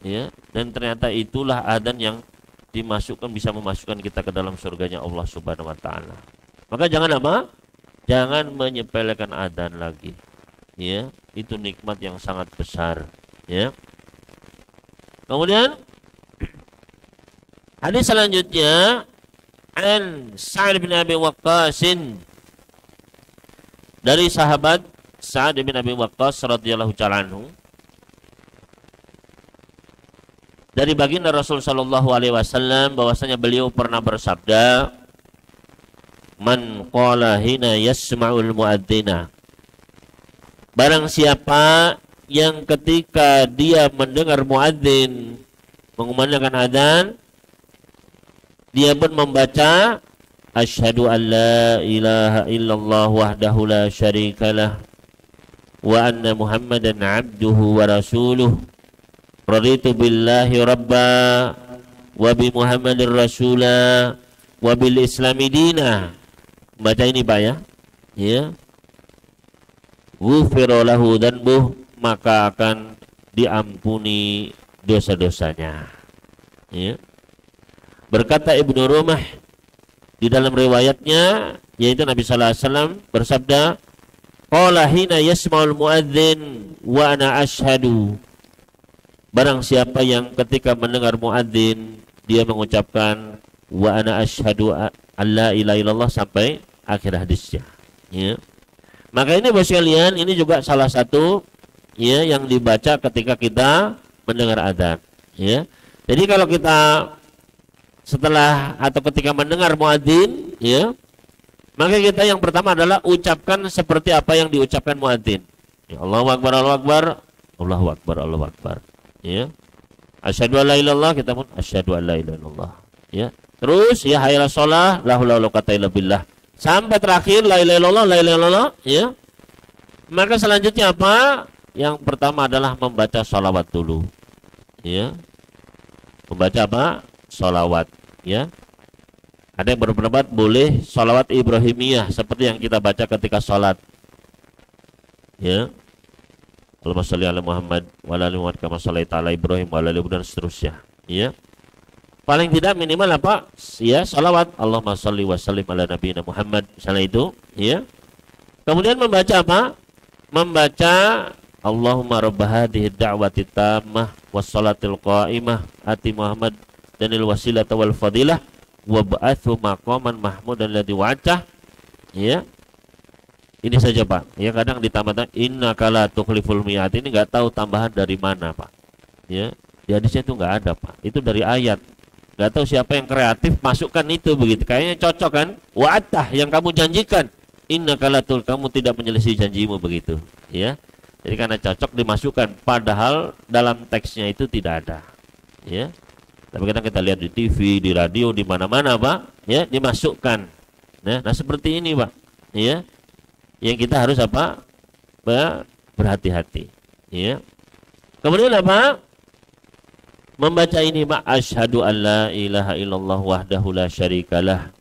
Ya, dan ternyata itulah adzan yang dimasukkan, bisa memasukkan kita ke dalam surganya Allah Subhanahu wa taala. Maka jangan apa? Jangan menyepelekan adzan lagi. Ya, itu nikmat yang sangat besar, ya. Kemudian hadis selanjutnya an Sa'ad bin Abi Waqqas, dari sahabat Sa'ad bin Abi Waqqas radhiyallahu ta'ala anhu, dari baginda Rasul sallallahu alaihi wasallam bahwasanya beliau pernah bersabda, man qala hina yasma'ul muadzina, barang siapa yang ketika dia mendengar muadzin mengumandangkan adzan, dia pun membaca asyhadu an la ilaha illallah wahdahu la syarikalah wa anna muhammadan abduhu wa rasuluh, raditu billahi rabba wa bi muhammadin rasula wa bil islami dina. Baca ini Pak ya. Ya. Ghufira lahu dzanbuh, maka akan diampuni dosa-dosanya. Ya. Berkata Ibnu Rumah di dalam riwayatnya, yaitu Nabi sallallahu alaihi wasallam bersabda, qala hina yasma'ul muadzin wa ana asyhadu, barang siapa yang ketika mendengar muadzin dia mengucapkan wa ana asyhadu alla ilaha illallah sampai akhir hadisnya. Ya. Maka ini bos sekalian, ini juga salah satu ya yang dibaca ketika kita mendengar adzan. Ya. Jadi kalau kita setelah atau ketika mendengar muadzin, ya, maka kita yang pertama adalah ucapkan seperti apa yang diucapkan muadzin. Ya, Allahu akbar, Allahu akbar, Allahu akbar, Allahu akbar. Ya. Asyhadu alla ilaha illallah, kita pun asyhadu alla ilaha illallah. Ya. Terus ya hayya shalah, la haula wala quwata illa billah. Sampai terakhir la ilaha illallah, la ilaha illallah, ya. Maka selanjutnya apa? Yang pertama adalah membaca sholawat dulu. Ya. Membaca apa? Sholawat, ya. Ada yang berpendapat boleh sholawat Ibrahimiyah seperti yang kita baca ketika sholat. Ya. Allahumma sholli ala Muhammad wa ala ali Muhammad kama shallaita ala Ibrahim wa ala ali Ibrahim dan seterusnya. Ya. Paling tidak minimal apa? Ya, salawat Allahumma sholli wa sallim ala nabiyina Muhammad, misalnya itu, ya. Kemudian membaca apa? Membaca Allahumma rabb hadhihi da'wati tammah was salatil qa'imah ati Muhammad danil wasilah wal fadilah wa ba'athu maqaman mahmudan ladzi wa'ata. Ya. Ini saja Pak. Ya, kadang ditambahkan innaka la tukhliful mi'at. Ini enggak tahu tambahan dari mana Pak. Ya. Di hadisnya itu enggak ada Pak. Itu dari ayat. Nggak tahu siapa yang kreatif masukkan itu begitu. Kayaknya cocok kan? Wa'atah yang kamu janjikan. Innaka latul, kamu tidak menyelesaikan janjimu begitu. Ya. Jadi karena cocok dimasukkan, padahal dalam teksnya itu tidak ada. Ya. Tapi kadang kita lihat di TV, di radio, di mana-mana, Pak, ya, dimasukkan. Nah, seperti ini, Pak. Ya. Yang kita harus apa? Berhati-hati. Ya. Kemudian apa? Membaca ini, Pak, asyhadu an la ilaha illallah wahdahu la syarikalah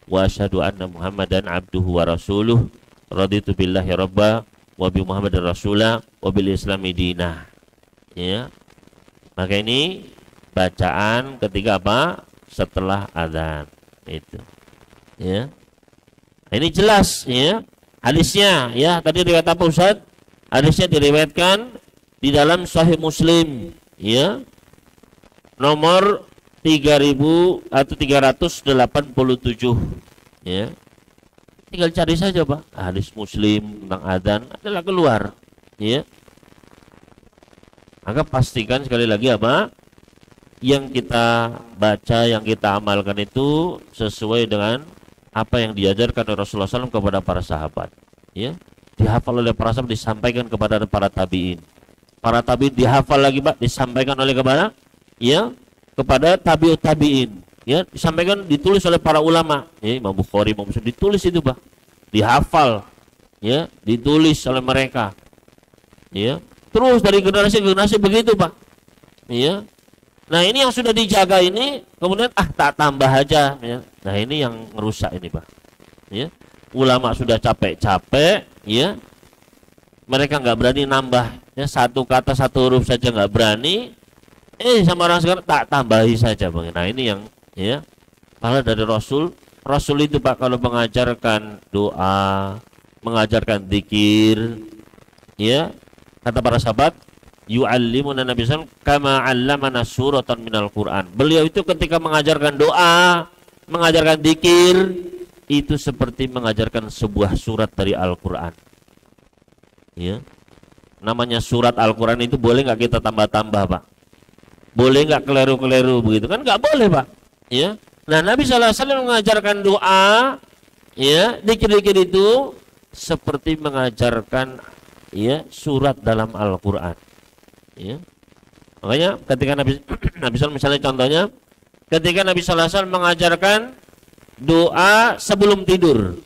wa asyhadu anna Muhammadan abduhu wa rasuluh raditu billahi rabba wa bi Muhammadin rasulah wa bil islami dinah. Ya. Maka ini bacaan ketika apa? Setelah azan. Itu. Ya. Ini jelas ya. Hadisnya ya, tadi riwayat apa Ustaz? Hadisnya diriwayatkan di dalam Sahih Muslim ya. Nomor 3000 atau 387 ya. Tinggal cari saja, Pak. Hadis Muslim tentang adzan adalah keluar ya. Maka pastikan sekali lagi apa? Yang kita baca, yang kita amalkan itu sesuai dengan apa yang diajarkan oleh Rasulullah SAW kepada para sahabat ya. Dihafal oleh para sahabat, disampaikan kepada para tabi'in. Para tabi'in dihafal lagi, Pak, disampaikan oleh kepada ya, kepada tabi'ut tabi'in ya, disampaikan, ditulis oleh para ulama ya, Imam Bukhari, Imam Muslim, ditulis itu, Pak, dihafal ya, ditulis oleh mereka ya, terus dari generasi ke generasi begitu, Pak ya. Nah, ini yang sudah dijaga ini kemudian tak tambah aja ya. Nah, ini yang merusak ini, Pak ya. Ulama sudah capek-capek ya, mereka nggak berani nambah ya, satu kata satu huruf saja nggak berani. Sama orang sekarang tak tambahi saja, Bang. Nah, ini yang ya, malah dari Rasul itu, Pak, kalau mengajarkan doa, mengajarkan zikir ya, kata para sahabat, yu'allimuna Nabi sallallahu alaihi wasallam kama 'allamana suratan minal Qur'an. Beliau itu ketika mengajarkan doa, mengajarkan zikir, itu seperti mengajarkan sebuah surat dari Al-Qur'an. Ya. Namanya surat Al-Qur'an itu boleh nggak kita tambah-tambah, Pak? Boleh nggak keliru-keliru begitu kan? Nggak boleh, Pak. Ya. Nah, Nabi sallallahu alaihi wasallam mengajarkan doa, ya, zikir-zikir itu seperti mengajarkan ya surat dalam Al-Qur'an. Ya. Makanya ketika Nabi SAW misalnya contohnya ketika Nabi SAW mengajarkan doa sebelum tidur,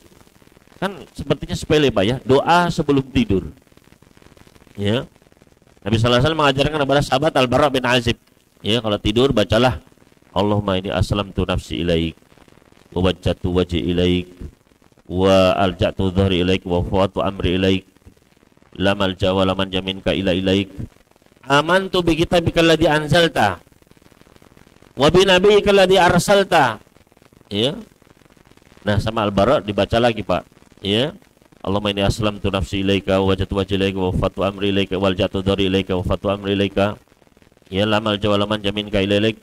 kan sepertinya sepele, Pak ya, doa sebelum tidur ya. Nabi SAW mengajarkan kepada sahabat Al-Bara bin Azib ya, kalau tidur bacalah Allahumma inni aslamtu nafsi ilaik wa wajjahtu wajhi ilaik wa alja'tu dhahri ilaik wa fawatu amri ilaik la malja wa la manja minka ila ilaik amantu bi kitabika alladhi anzalta wa bi nabiyyika alladhi arsalta ya. Nah, sama Al-Bara dibaca lagi, Pak ya, Allahumma inni aslamtu nafsi ilaika wa wajjahtu wajhi ilaika wa fawatu amri ilaika wal ja'tu dhahri ilaika wa fawatu amri ilaika ya la malja wa la manja minka ila ilaik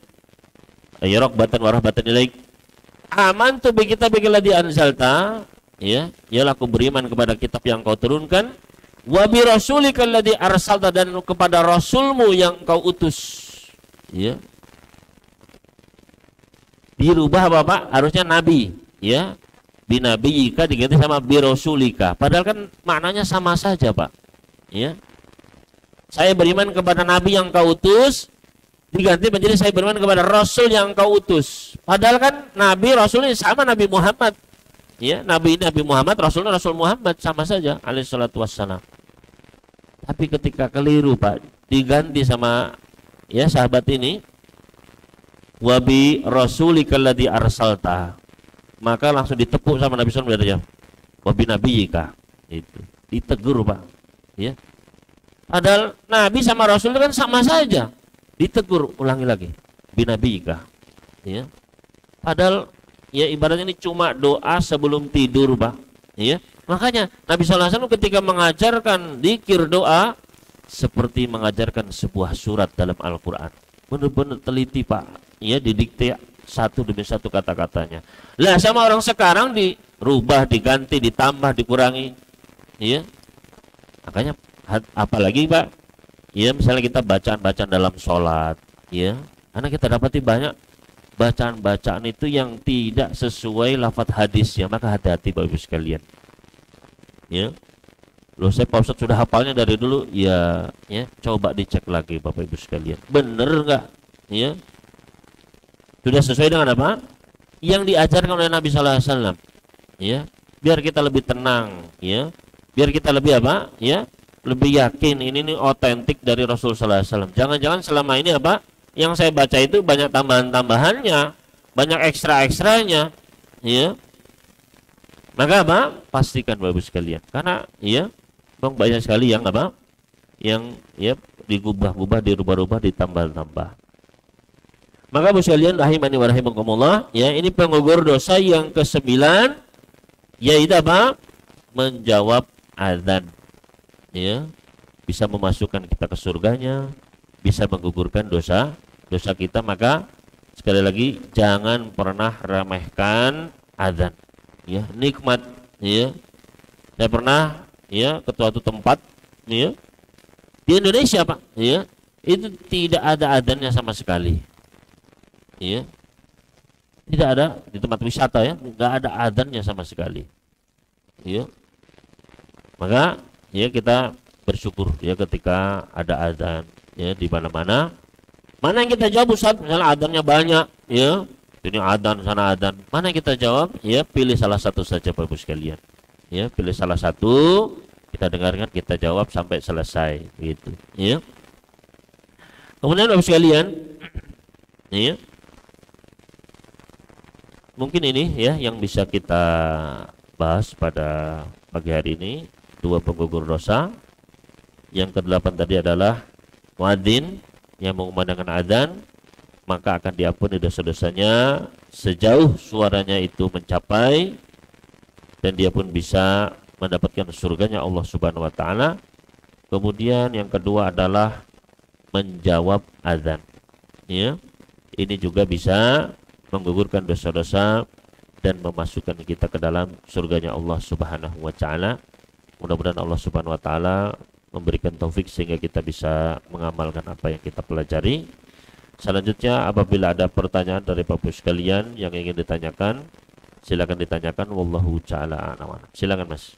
ya raghbatan wa rahbatan ilaik amantu bi kitabika alladhi anzalta ya, ialah aku beriman kepada kitab yang kau turunkan, wa bi rasulika alladhi arsalta, dan kepada rasulmu yang kau utus ya. Dirubah Bapak, harusnya nabi ya, binabiyika diganti sama bi rasulika, padahal kan maknanya sama saja, Pak ya. Saya beriman kepada nabi yang kau utus, diganti menjadi saya beriman kepada rasul yang kau utus, padahal kan nabi rasulnya sama, Nabi Muhammad ya, nabi ini Nabi Muhammad, rasulnya Rasul Muhammad, sama saja alaihi salatu wassalam. Tapi ketika keliru, Pak, diganti sama ya sahabat ini wa bi rasulikal ladzi arsalta, maka langsung ditepuk sama Nabi sallallahu alaihi wasallam, wa bi nabiyyika, itu ditegur, Pak ya. Padahal nabi sama rasul itu kan sama saja, ditegur ulangi lagi bi nabiyyika ya. Padahal ya ibaratnya ini cuma doa sebelum tidur, Pak ya. Makanya Nabi sallallahu alaihi wasallam ketika mengajarkan zikir doa seperti mengajarkan sebuah surat dalam Al-Qur'an. Benar-benar teliti, Pak ya, didikte satu demi satu kata-katanya. Lah sama orang sekarang dirubah, diganti, ditambah, dikurangi ya. Makanya apalagi, Pak ya, misalnya kita bacaan dalam sholat ya, karena kita dapati banyak bacaan-bacaan itu yang tidak sesuai lafadz hadisnya, maka hati-hati Bapak Ibu sekalian. Ya. Loh, saya Pak Ustadz sudah hafalnya dari dulu. Ya, coba dicek lagi Bapak Ibu sekalian. Bener nggak? Ya. Sudah sesuai dengan apa? Yang diajarkan oleh Nabi sallallahu alaihi wasallam. Ya. Biar kita lebih tenang, ya. Biar kita lebih apa? Ya. Lebih yakin ini nih otentik dari Rasul sallallahu alaihi wasallam. Jangan-jangan selama ini apa? Yang saya baca itu banyak tambahan-tambahannya, banyak ekstra-ekstranya, ya. Maka apa? Pastikan Bapak Ibu sekalian. Karena ya, banyak sekali yang apa? Yang ya digubah-gubah, dirubah-rubah, ditambah-tambah. Maka Bapak sekalian rahimani wa rahimakumullah, ya, ini penggugur dosa yang ke-9 yaitu apa? Menjawab azan. Ya. Bisa memasukkan kita ke surganya, bisa menggugurkan dosa kita. Maka sekali lagi jangan pernah remehkan azan. Ya, nikmat, ya. Saya pernah ya ke suatu tempat, ya, di Indonesia Pak, ya, itu tidak ada adzannya sama sekali, ya, tidak ada di tempat wisata, ya, nggak ada adzannya sama sekali, ya. Maka ya kita bersyukur ya ketika ada adzan, ya, di mana-mana. Mana yang kita jawab Ustaz? Misalnya adzannya banyak, ya, ini adzan sana adzan, mana yang kita jawab? Ya, pilih salah satu saja Bapak Ibu sekalian. Ya, pilih salah satu, kita dengarkan, kita jawab sampai selesai, gitu. Ya. Kemudian Bapak sekalian, ya, mungkin ini ya yang bisa kita bahas pada pagi hari ini, 2 penggugur dosa. Yang ke-8 tadi adalah muadzin yang mengumandangkan adzan, maka akan diampuni dosa-dosanya sejauh suaranya itu mencapai, dan dia pun bisa mendapatkan surganya Allah Subhanahu wa taala. Kemudian yang kedua adalah menjawab azan. Ya. Ini juga bisa menggugurkan dosa-dosa dan memasukkan kita ke dalam surganya Allah Subhanahu wa taala. Mudah-mudahan Allah Subhanahu wa taala memberikan taufik sehingga kita bisa mengamalkan apa yang kita pelajari. Selanjutnya apabila ada pertanyaan dari Bapak sekalian yang ingin ditanyakan, silakan ditanyakan. Wallahu ta'ala a'lam. Silakan Mas.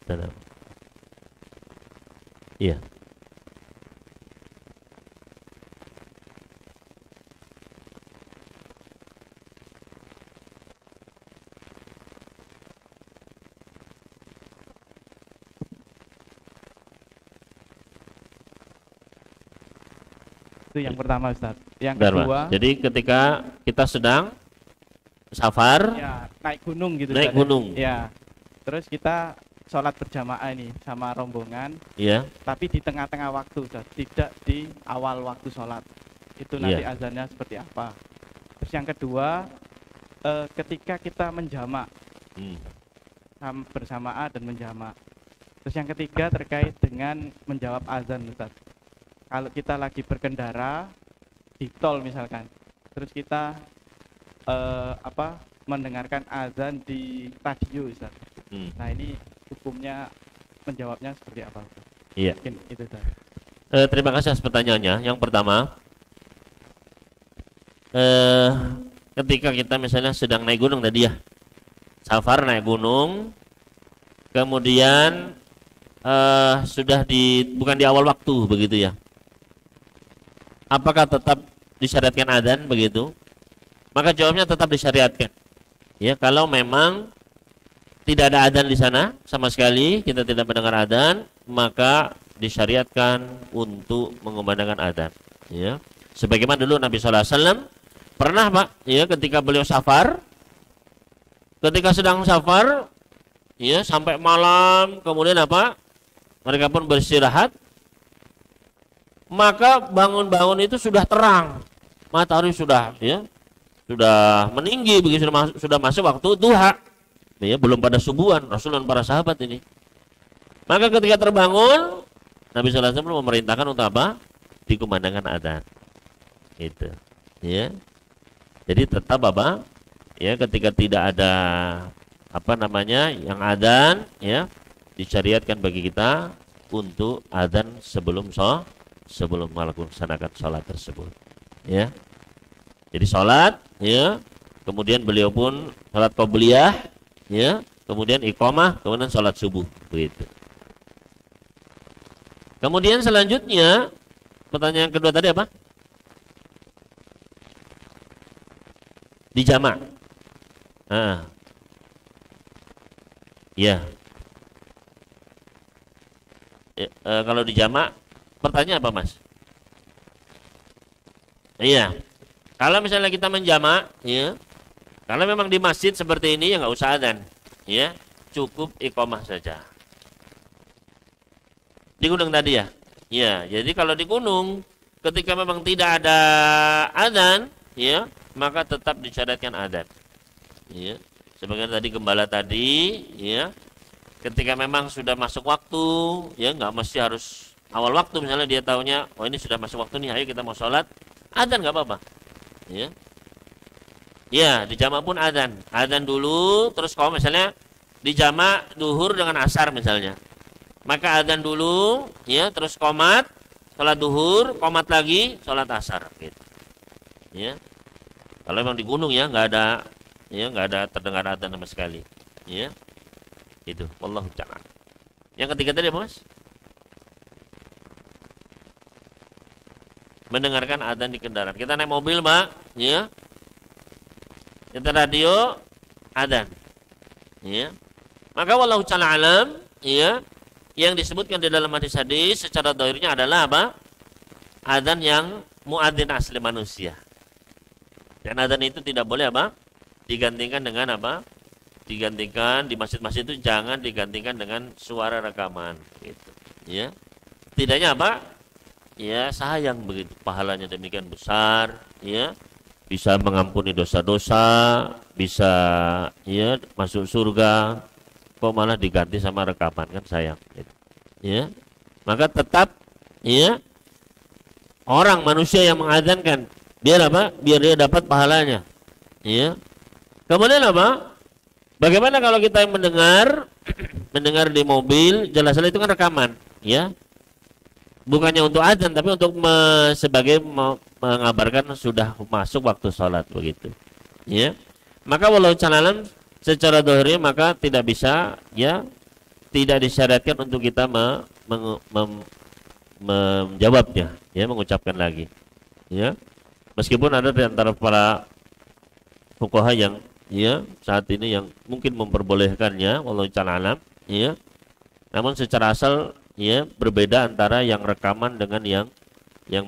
Salam. Iya. Itu yang pertama Ustaz. Yang Bentar, kedua, Mas. Jadi ketika kita sedang safar, ya, naik gunung gitu. naik Ustaz, gunung, ya. Terus kita sholat berjamaah ini sama rombongan, ya, tapi di tengah-tengah waktu Ustaz, tidak di awal waktu sholat. Itu nanti azannya seperti apa. Terus yang kedua, ketika kita menjamak bersamaan dan menjamak. Terus yang ketiga terkait dengan menjawab azan Ustaz. Kalau kita lagi berkendara di tol misalkan, terus kita mendengarkan azan di radio Ustaz. Nah, ini hukumnya menjawabnya seperti apa Ustaz? Iya. Mungkin itu Ustaz. Terima kasih atas pertanyaannya. Yang pertama, ketika kita misalnya sedang naik gunung tadi ya, safar naik gunung, kemudian sudah bukan di awal waktu begitu ya, apakah tetap disyariatkan adzan begitu? Maka jawabnya tetap disyariatkan. Ya, kalau memang tidak ada adzan di sana sama sekali, kita tidak mendengar adzan, maka disyariatkan untuk mengumandangkan adzan. Ya, sebagaimana dulu Nabi sallallahu alaihi wasallam pernah Pak, ya, ketika beliau safar, ketika sedang safar, ya, sampai malam, kemudian apa? Mereka pun beristirahat. Maka bangun-bangun itu sudah terang, matahari sudah meninggi, begitu sudah masuk waktu duha, ya, belum pada subuhan Rasul dan para sahabat ini. Maka ketika terbangun, Nabi sallallahu alaihi wasallam memerintahkan untuk apa? Dikumandangkan adzan. Itu, ya. Jadi tetap apa? Ya, ketika tidak ada yang adzan, ya, disyariatkan bagi kita untuk adzan sebelum sebelum melaksanakan sholat tersebut. Ya, jadi sholat, ya, kemudian beliau pun sholat qobliyah, ya, kemudian iqamah, kemudian sholat subuh, begitu. Kemudian selanjutnya pertanyaan kedua tadi apa? Dijamak. Ya. Kalau dijamak, pertanyaan apa, Mas? Iya. Kalau misalnya kita menjamak, ya, kalau memang di masjid seperti ini ya nggak usah adzan, ya, cukup iqamah saja. Di gunung tadi ya. Ya, jadi kalau di gunung ketika memang tidak ada adzan, ya, maka tetap disyariatkan adzan. Ya. Sebagian tadi gembala tadi, ya, ketika memang sudah masuk waktu, ya nggak mesti harus awal waktu, misalnya dia tahunya, oh ini sudah masuk waktu nih, ayo kita mau sholat, adzan nggak apa-apa. Ya, ya di jamak pun adzan, adzan dulu, terus kalau misalnya di jamak duhur dengan asar misalnya, maka adzan dulu, ya, terus qomat, sholat duhur, qomat lagi, sholat asar, gitu. Ya, kalau memang di gunung ya nggak ada, ya nggak ada terdengar adzan sama sekali, ya, itu. Wallahu ta'ala. Yang ketiga tadi apa, Mas? Mendengarkan adzan di kendaraan. Kita naik mobil, Mbak, ya. Kita radio adzan. Ya. Maka wallahu ta'ala alam, ya, yang disebutkan di dalam hadis-hadis secara dhahirnya adalah apa? Adzan yang muadzin asli manusia. Dan adzan itu tidak boleh apa? Digantikan dengan apa? Digantikan di masjid-masjid itu jangan digantikan dengan suara rekaman, gitu. Ya. Tidaknya apa? Ya, sayang begitu, pahalanya demikian besar, ya, bisa mengampuni dosa-dosa, bisa, ya, masuk surga, kok malah diganti sama rekaman, kan sayang, gitu. Ya, maka tetap, ya, orang manusia yang mengadzankan biar apa? Biar dia dapat pahalanya, ya. Kemudian apa? Bagaimana kalau kita yang mendengar di mobil, jelas-jelas itu kan rekaman, ya. Bukannya untuk adzan tapi untuk sebagai mengabarkan sudah masuk waktu sholat, begitu. Ya, maka walau canalan secara dohirnya maka tidak bisa, ya, tidak disyariatkan untuk kita menjawabnya, ya, mengucapkan lagi, ya. Meskipun ada di antara para fuqaha yang, ya, saat ini yang mungkin memperbolehkannya, walau canalan, ya. Namun secara asal, ya, berbeda antara yang rekaman dengan yang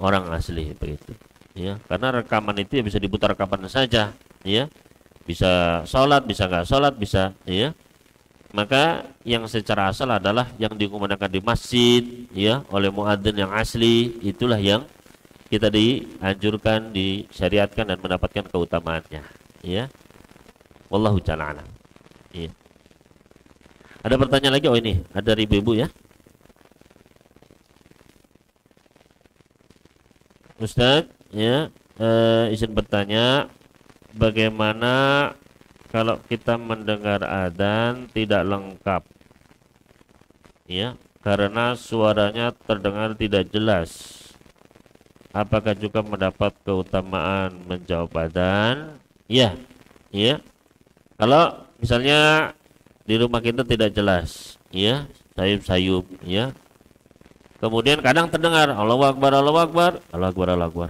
orang asli, begitu. Ya, karena rekaman itu ya bisa diputar kapan saja, ya, bisa sholat, bisa nggak sholat, bisa, ya. Maka yang secara asal adalah yang dikumandangkan di masjid, ya, oleh muadzin yang asli, itulah yang kita dianjurkan, disyariatkan dan mendapatkan keutamaannya, ya. Wallahu ta'ala a'lam. Ya. Ada pertanyaan lagi? Oh, ini ada dari ibu-ibu, ya. Ustaz, ya, izin bertanya, bagaimana kalau kita mendengar adzan tidak lengkap, ya, karena suaranya terdengar tidak jelas, apakah juga mendapat keutamaan menjawab adzan? Ya, ya. Kalau misalnya di rumah kita tidak jelas, ya, sayup-sayup, ya. Kemudian kadang terdengar Allahu Akbar, Allahu Akbar, Allahu Akbar, Allahu Akbar,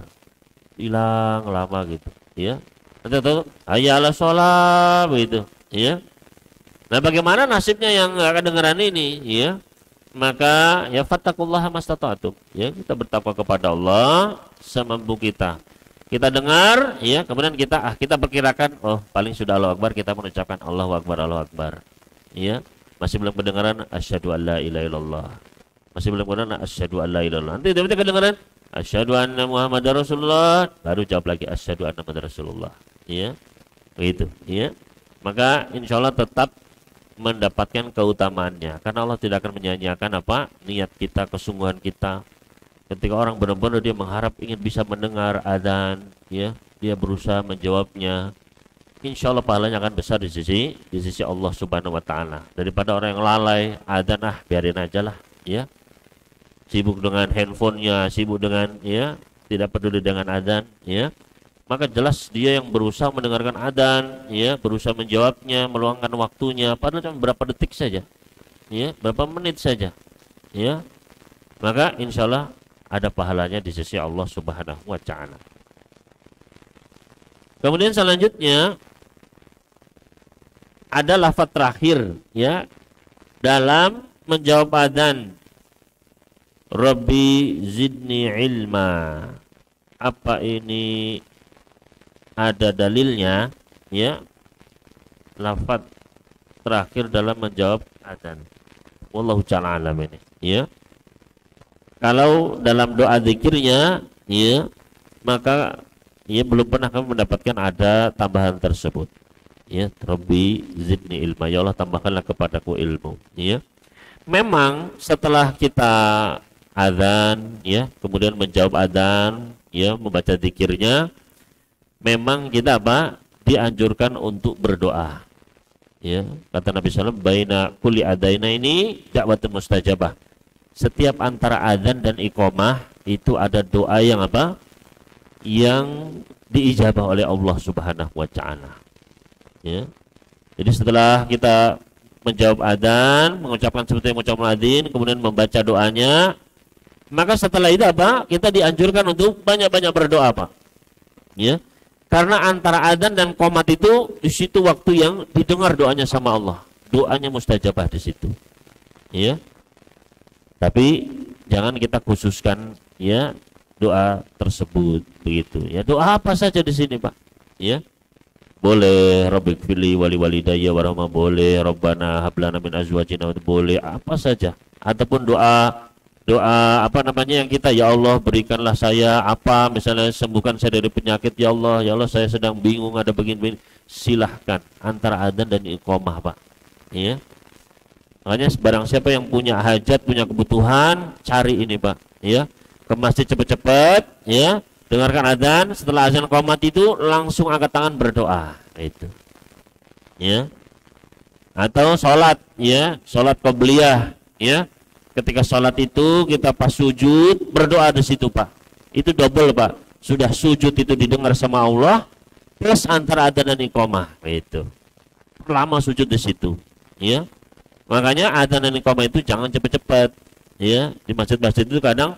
hilang lama gitu, ya. Nanti tahu hayya 'alas shalah, begitu, ya. Nah, bagaimana nasibnya yang enggak kedengaran ini, ya? Maka ya fattaqullaha mastata'tum, ya, kita bertakwa kepada Allah semampu kita. Kita dengar, ya, kemudian kita perkirakan, oh paling sudah Allahu Akbar, kita mengucapkan Allahu Akbar, Allahu Akbar, ya. Masih belum kedengaran asyhadu an la ilaha illallah, masih belum kedengaran asyhadu an la ilaha illallah, nanti tiba-tiba kedengaran asyhadu anna Muhammadar Rasulullah, baru jawab lagi asyhadu anna Muhammadar Rasulullah, ya, begitu, ya. Maka insya Allah tetap mendapatkan keutamaannya, karena Allah tidak akan menyanyiakan apa niat kita, kesungguhan kita. Ketika orang benar-benar dia mengharap ingin bisa mendengar adzan, ya, dia berusaha menjawabnya, insya Allah pahalanya akan besar di sisi Allah Subhanahu Wa Taala, daripada orang yang lalai adzan, biarin aja lah, ya. sibuk dengan handphonenya, sibuk dengan ya tidak peduli dengan adzan, ya, maka jelas dia yang berusaha mendengarkan adzan, ya, berusaha menjawabnya, meluangkan waktunya, padahal cuma berapa detik saja, ya, berapa menit saja, ya, maka insya Allah ada pahalanya di sisi Allah Subhanahu wa Ta'ala. Kemudian selanjutnya ada lafaz terakhir, ya, dalam menjawab adzan, Rabbi zidni ilma. Apa ini ada dalilnya, ya, lafaz terakhir dalam menjawab adzan? Wallahu ta'ala alam ini, ya. Kalau dalam doa zikirnya, ya, maka ya belum pernah kami mendapatkan ada tambahan tersebut, ya. Rabbi zidni ilma, ya Allah tambahkanlah kepadaku ilmu, ya. Memang setelah kita adzan, ya, kemudian menjawab adzan, ya, membaca zikirnya, memang kita apa? Dianjurkan untuk berdoa. Ya, kata Nabi SAW, baina kulli adaina ini dakwatun mustajabah. Setiap antara adzan dan iqamah itu ada doa yang apa? Yang diijabah oleh Allah Subhanahu wa Ta'ala. Ya. Jadi setelah kita menjawab adzan, mengucapkan seperti yang mengucapkan adzan, kemudian membaca doanya, maka setelah itu apa? Kita dianjurkan untuk banyak-banyak berdoa, Pak. Ya. Karena antara adzan dan qomat itu di situ waktu yang didengar doanya sama Allah. Doanya mustajabah di situ. Ya. Tapi jangan kita khususkan, ya, doa tersebut begitu. Ya, doa apa saja di sini, Pak. Ya. Boleh Rabbighfirli wali walidayya warahmah, boleh Rabbana hablana min azwajina, boleh apa saja. Ataupun doa apa namanya yang kita, ya Allah berikanlah saya apa, misalnya sembuhkan saya dari penyakit, ya Allah saya sedang bingung ada begini, silahkan antara adzan dan iqamah, Pak. Ya. Makanya barang siapa yang punya hajat, punya kebutuhan, cari ini, Pak. Ya. Ke masjid cepat-cepat, ya. Dengarkan adzan, setelah adzan qomat itu langsung angkat tangan berdoa, itu. Ya. Atau sholat, ya, sholat qobliyah, ya. Ketika sholat itu kita pas sujud berdoa di situ, Pak. Itu double, Pak. Sudah sujud itu didengar sama Allah, plus antara adzan dan iqamah, itu. Lama sujud di situ, ya. Makanya adzan dan iqamah itu jangan cepat-cepat, ya. Di masjid-masjid itu kadang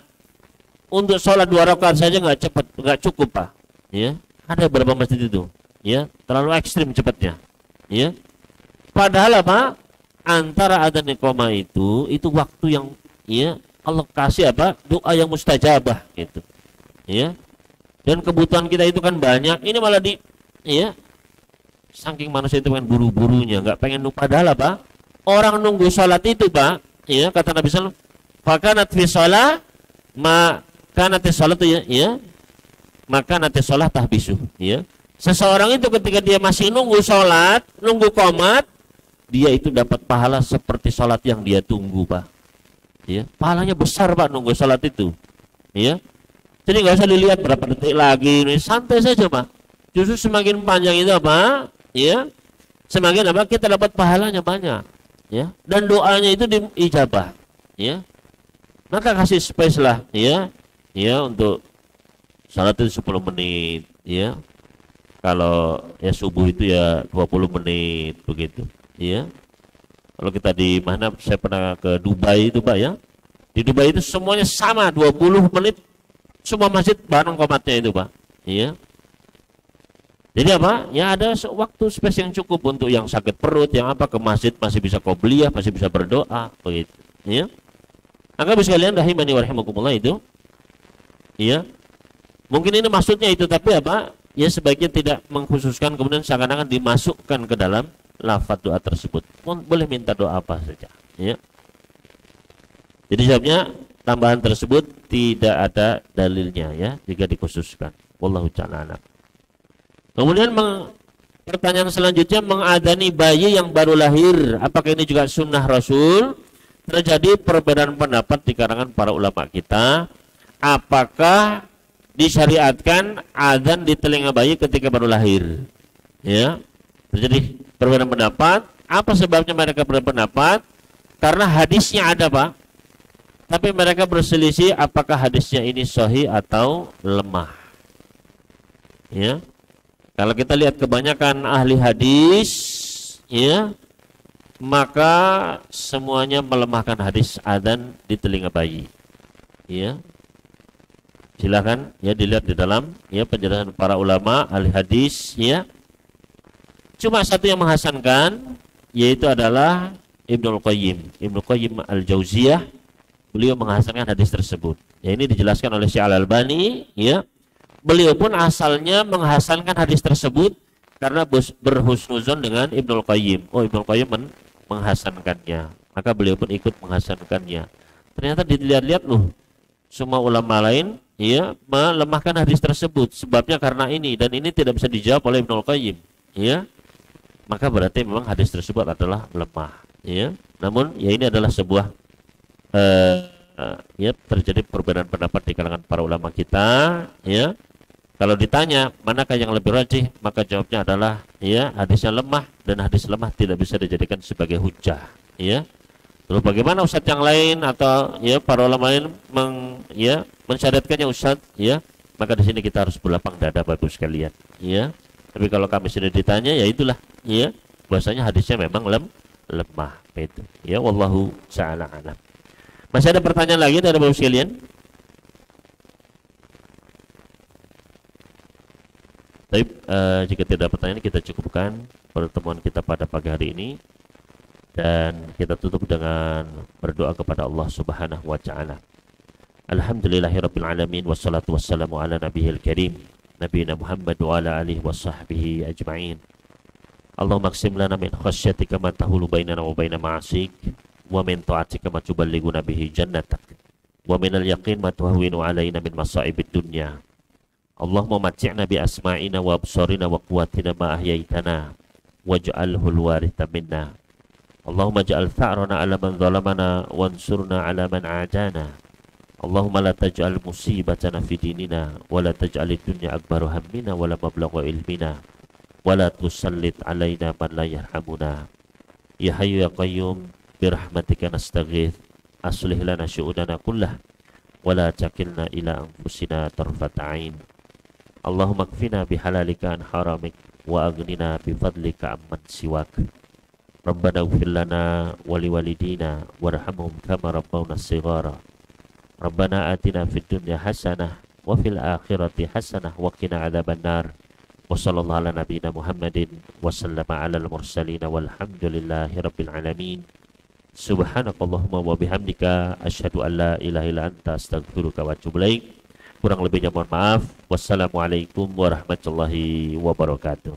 untuk sholat 2 rakaat saja nggak cepat, nggak cukup, Pak. Ya, ada beberapa masjid itu, ya, terlalu ekstrim cepatnya, ya. Padahal apa? Antara adzan dan iqamah itu waktu yang, ya, Allah kasih apa? Doa yang mustajabah, gitu, ya. Dan kebutuhan kita itu kan banyak. Ini malah ya, saking manusia itu pengen buru-burunya, nggak pengen lupa. Padahal apa? Orang nunggu sholat itu, Pak, ya, kata Nabi SAW, fakanat fi sholat maka nanti sholat itu, ya, maka nanti sholat tahbisu, ya. Seseorang itu ketika dia masih nunggu sholat, nunggu qomat, dia itu dapat pahala seperti sholat yang dia tunggu, Pak. Ya, pahalanya besar, Pak, nunggu sholat itu. Ya, jadi nggak usah dilihat berapa detik lagi, ini santai saja, Pak. Justru semakin panjang itu apa? Ya, semakin apa? Kita dapat pahalanya banyak. Ya, dan doanya itu diijabah. Ya, maka kasih space lah, ya, ya, untuk sholat itu 10 menit, ya. Kalau ya subuh itu ya 20 menit begitu. Ya, kalau kita di mana, saya pernah ke Dubai itu, Pak, ya. Di Dubai itu semuanya sama 20 menit, semua masjid bareng qomatnya itu, Pak. Ya. Jadi apa? Ya ada waktu space yang cukup untuk yang sakit perut, yang apa, ke masjid masih bisa qobliyah, masih bisa berdoa, begitu. Ya. Maka bisa kalian rahimani wa rahimakumullah itu. Ya. Mungkin ini maksudnya itu, tapi apa? Ya sebaiknya tidak mengkhususkan kemudian seakan-akan dimasukkan ke dalam lafaz doa tersebut. Boleh minta doa apa saja, ya. Jadi jawabnya tambahan tersebut tidak ada dalilnya, ya, jika dikhususkan. Wallahu ta'ala. Kemudian pertanyaan selanjutnya, mengadani bayi yang baru lahir, apakah ini juga sunnah Rasul? Terjadi perbedaan pendapat di kalangan para ulama kita. Apakah disyariatkan adzan di telinga bayi ketika baru lahir? Ya, terjadi perbedaan pendapat. Apa sebabnya mereka berpendapat? Karena hadisnya ada, Pak. tapi mereka berselisih apakah hadisnya ini sahih atau lemah. Ya. Kalau kita lihat kebanyakan ahli hadis, ya, maka semuanya melemahkan hadis adzan di telinga bayi. Ya. Silakan ya dilihat di dalam ya penjelasan para ulama ahli hadis, ya. Cuma satu yang menghasankan, yaitu adalah Ibnul Qayyim Al-Jauziyah. Beliau menghasankan hadis tersebut. Ya, ini dijelaskan oleh Syekh Al-Albani, ya. Beliau pun asalnya menghasankan hadis tersebut karena berhusnuzon dengan Ibnul Qayyim. Oh, Ibnul Qayyim menghasankannya, maka beliau pun ikut menghasankannya. Ternyata dilihat-lihat loh, semua ulama lain ya melemahkan hadis tersebut. Sebabnya karena ini, dan ini tidak bisa dijawab oleh Ibnul Qayyim, ya. Maka berarti memang hadis tersebut adalah lemah, ya. Namun ya ini adalah sebuah ya terjadi perbedaan pendapat di kalangan para ulama kita, ya. Kalau ditanya manakah yang lebih rajih, maka jawabnya adalah ya hadisnya lemah, dan hadis lemah tidak bisa dijadikan sebagai hujah, ya. Terus bagaimana ustadz yang lain atau ya para ulama lain mensyariatkannya ustadz, ya. Maka di sini kita harus berlapang dada Bapak sekalian, ya. Tapi kalau kami sudah ditanya, ya itulah, ya, bahwasanya hadisnya memang lemah, itu. Ya, wallahu ta'ala alam. Masih ada pertanyaan lagi dari Bapak sekalian? Tapi jika tidak ada pertanyaan, kita cukupkan pertemuan kita pada pagi hari ini, dan kita tutup dengan berdoa kepada Allah Subhanahu wa taala. Alhamdulillahirabbil alamin, wassalatu wassalamu ala nabiyil karim nabiyina Muhammad wa ala alihi washabbihi ajma'in. Allahumma aqsim lana min khasyatika ma tahulu bainana wa baina ma'asik, wa min ta'atika ma tuballighuna bihi jannatak, wa min al-yaqin ma tuhawwinu alaina min masa'ibid dunya. Allahumma mat'ina bi asma'ina wa absarina wa quwwatina ma ahyaitana waj'alhu al-waritha minna. Allahumma ja'al tha'rana 'ala man zalamana wansurna 'ala man 'adana. Allahumma la taj'al musibatana fi dinina wa la taj'alid dunya akbaru hammina wa la mablagha ilmina wa la tusallit 'alaina man la yarhamuna. Ya Hayyu ya Qayyum birahmatika nastaghith, aslih lana syu'unana kullah wa la takilna ila anfusina tarfat 'ain. Allahumma kfina bihalalika an haramik wa aghnina bifadlika amman siwak. Rabbana ighfir lana wa liwalidina warhamhum kama rabbawna shighara. Rabbana atina fid dunya hasanah wa fil akhirati hasanah wa qina adzabannar. Wa sallallahu ala nabiyyina Muhammadin wa sallama alal mursalin walhamdulillahi rabbil alamin. Subhanakallahumma wa bihamdika asyhadu an la ilaha illa anta astaghfiruka wa atubu ilaik. Kurang lebihnya mohon maaf. Wassalamualaikum warahmatullahi wabarakatuh.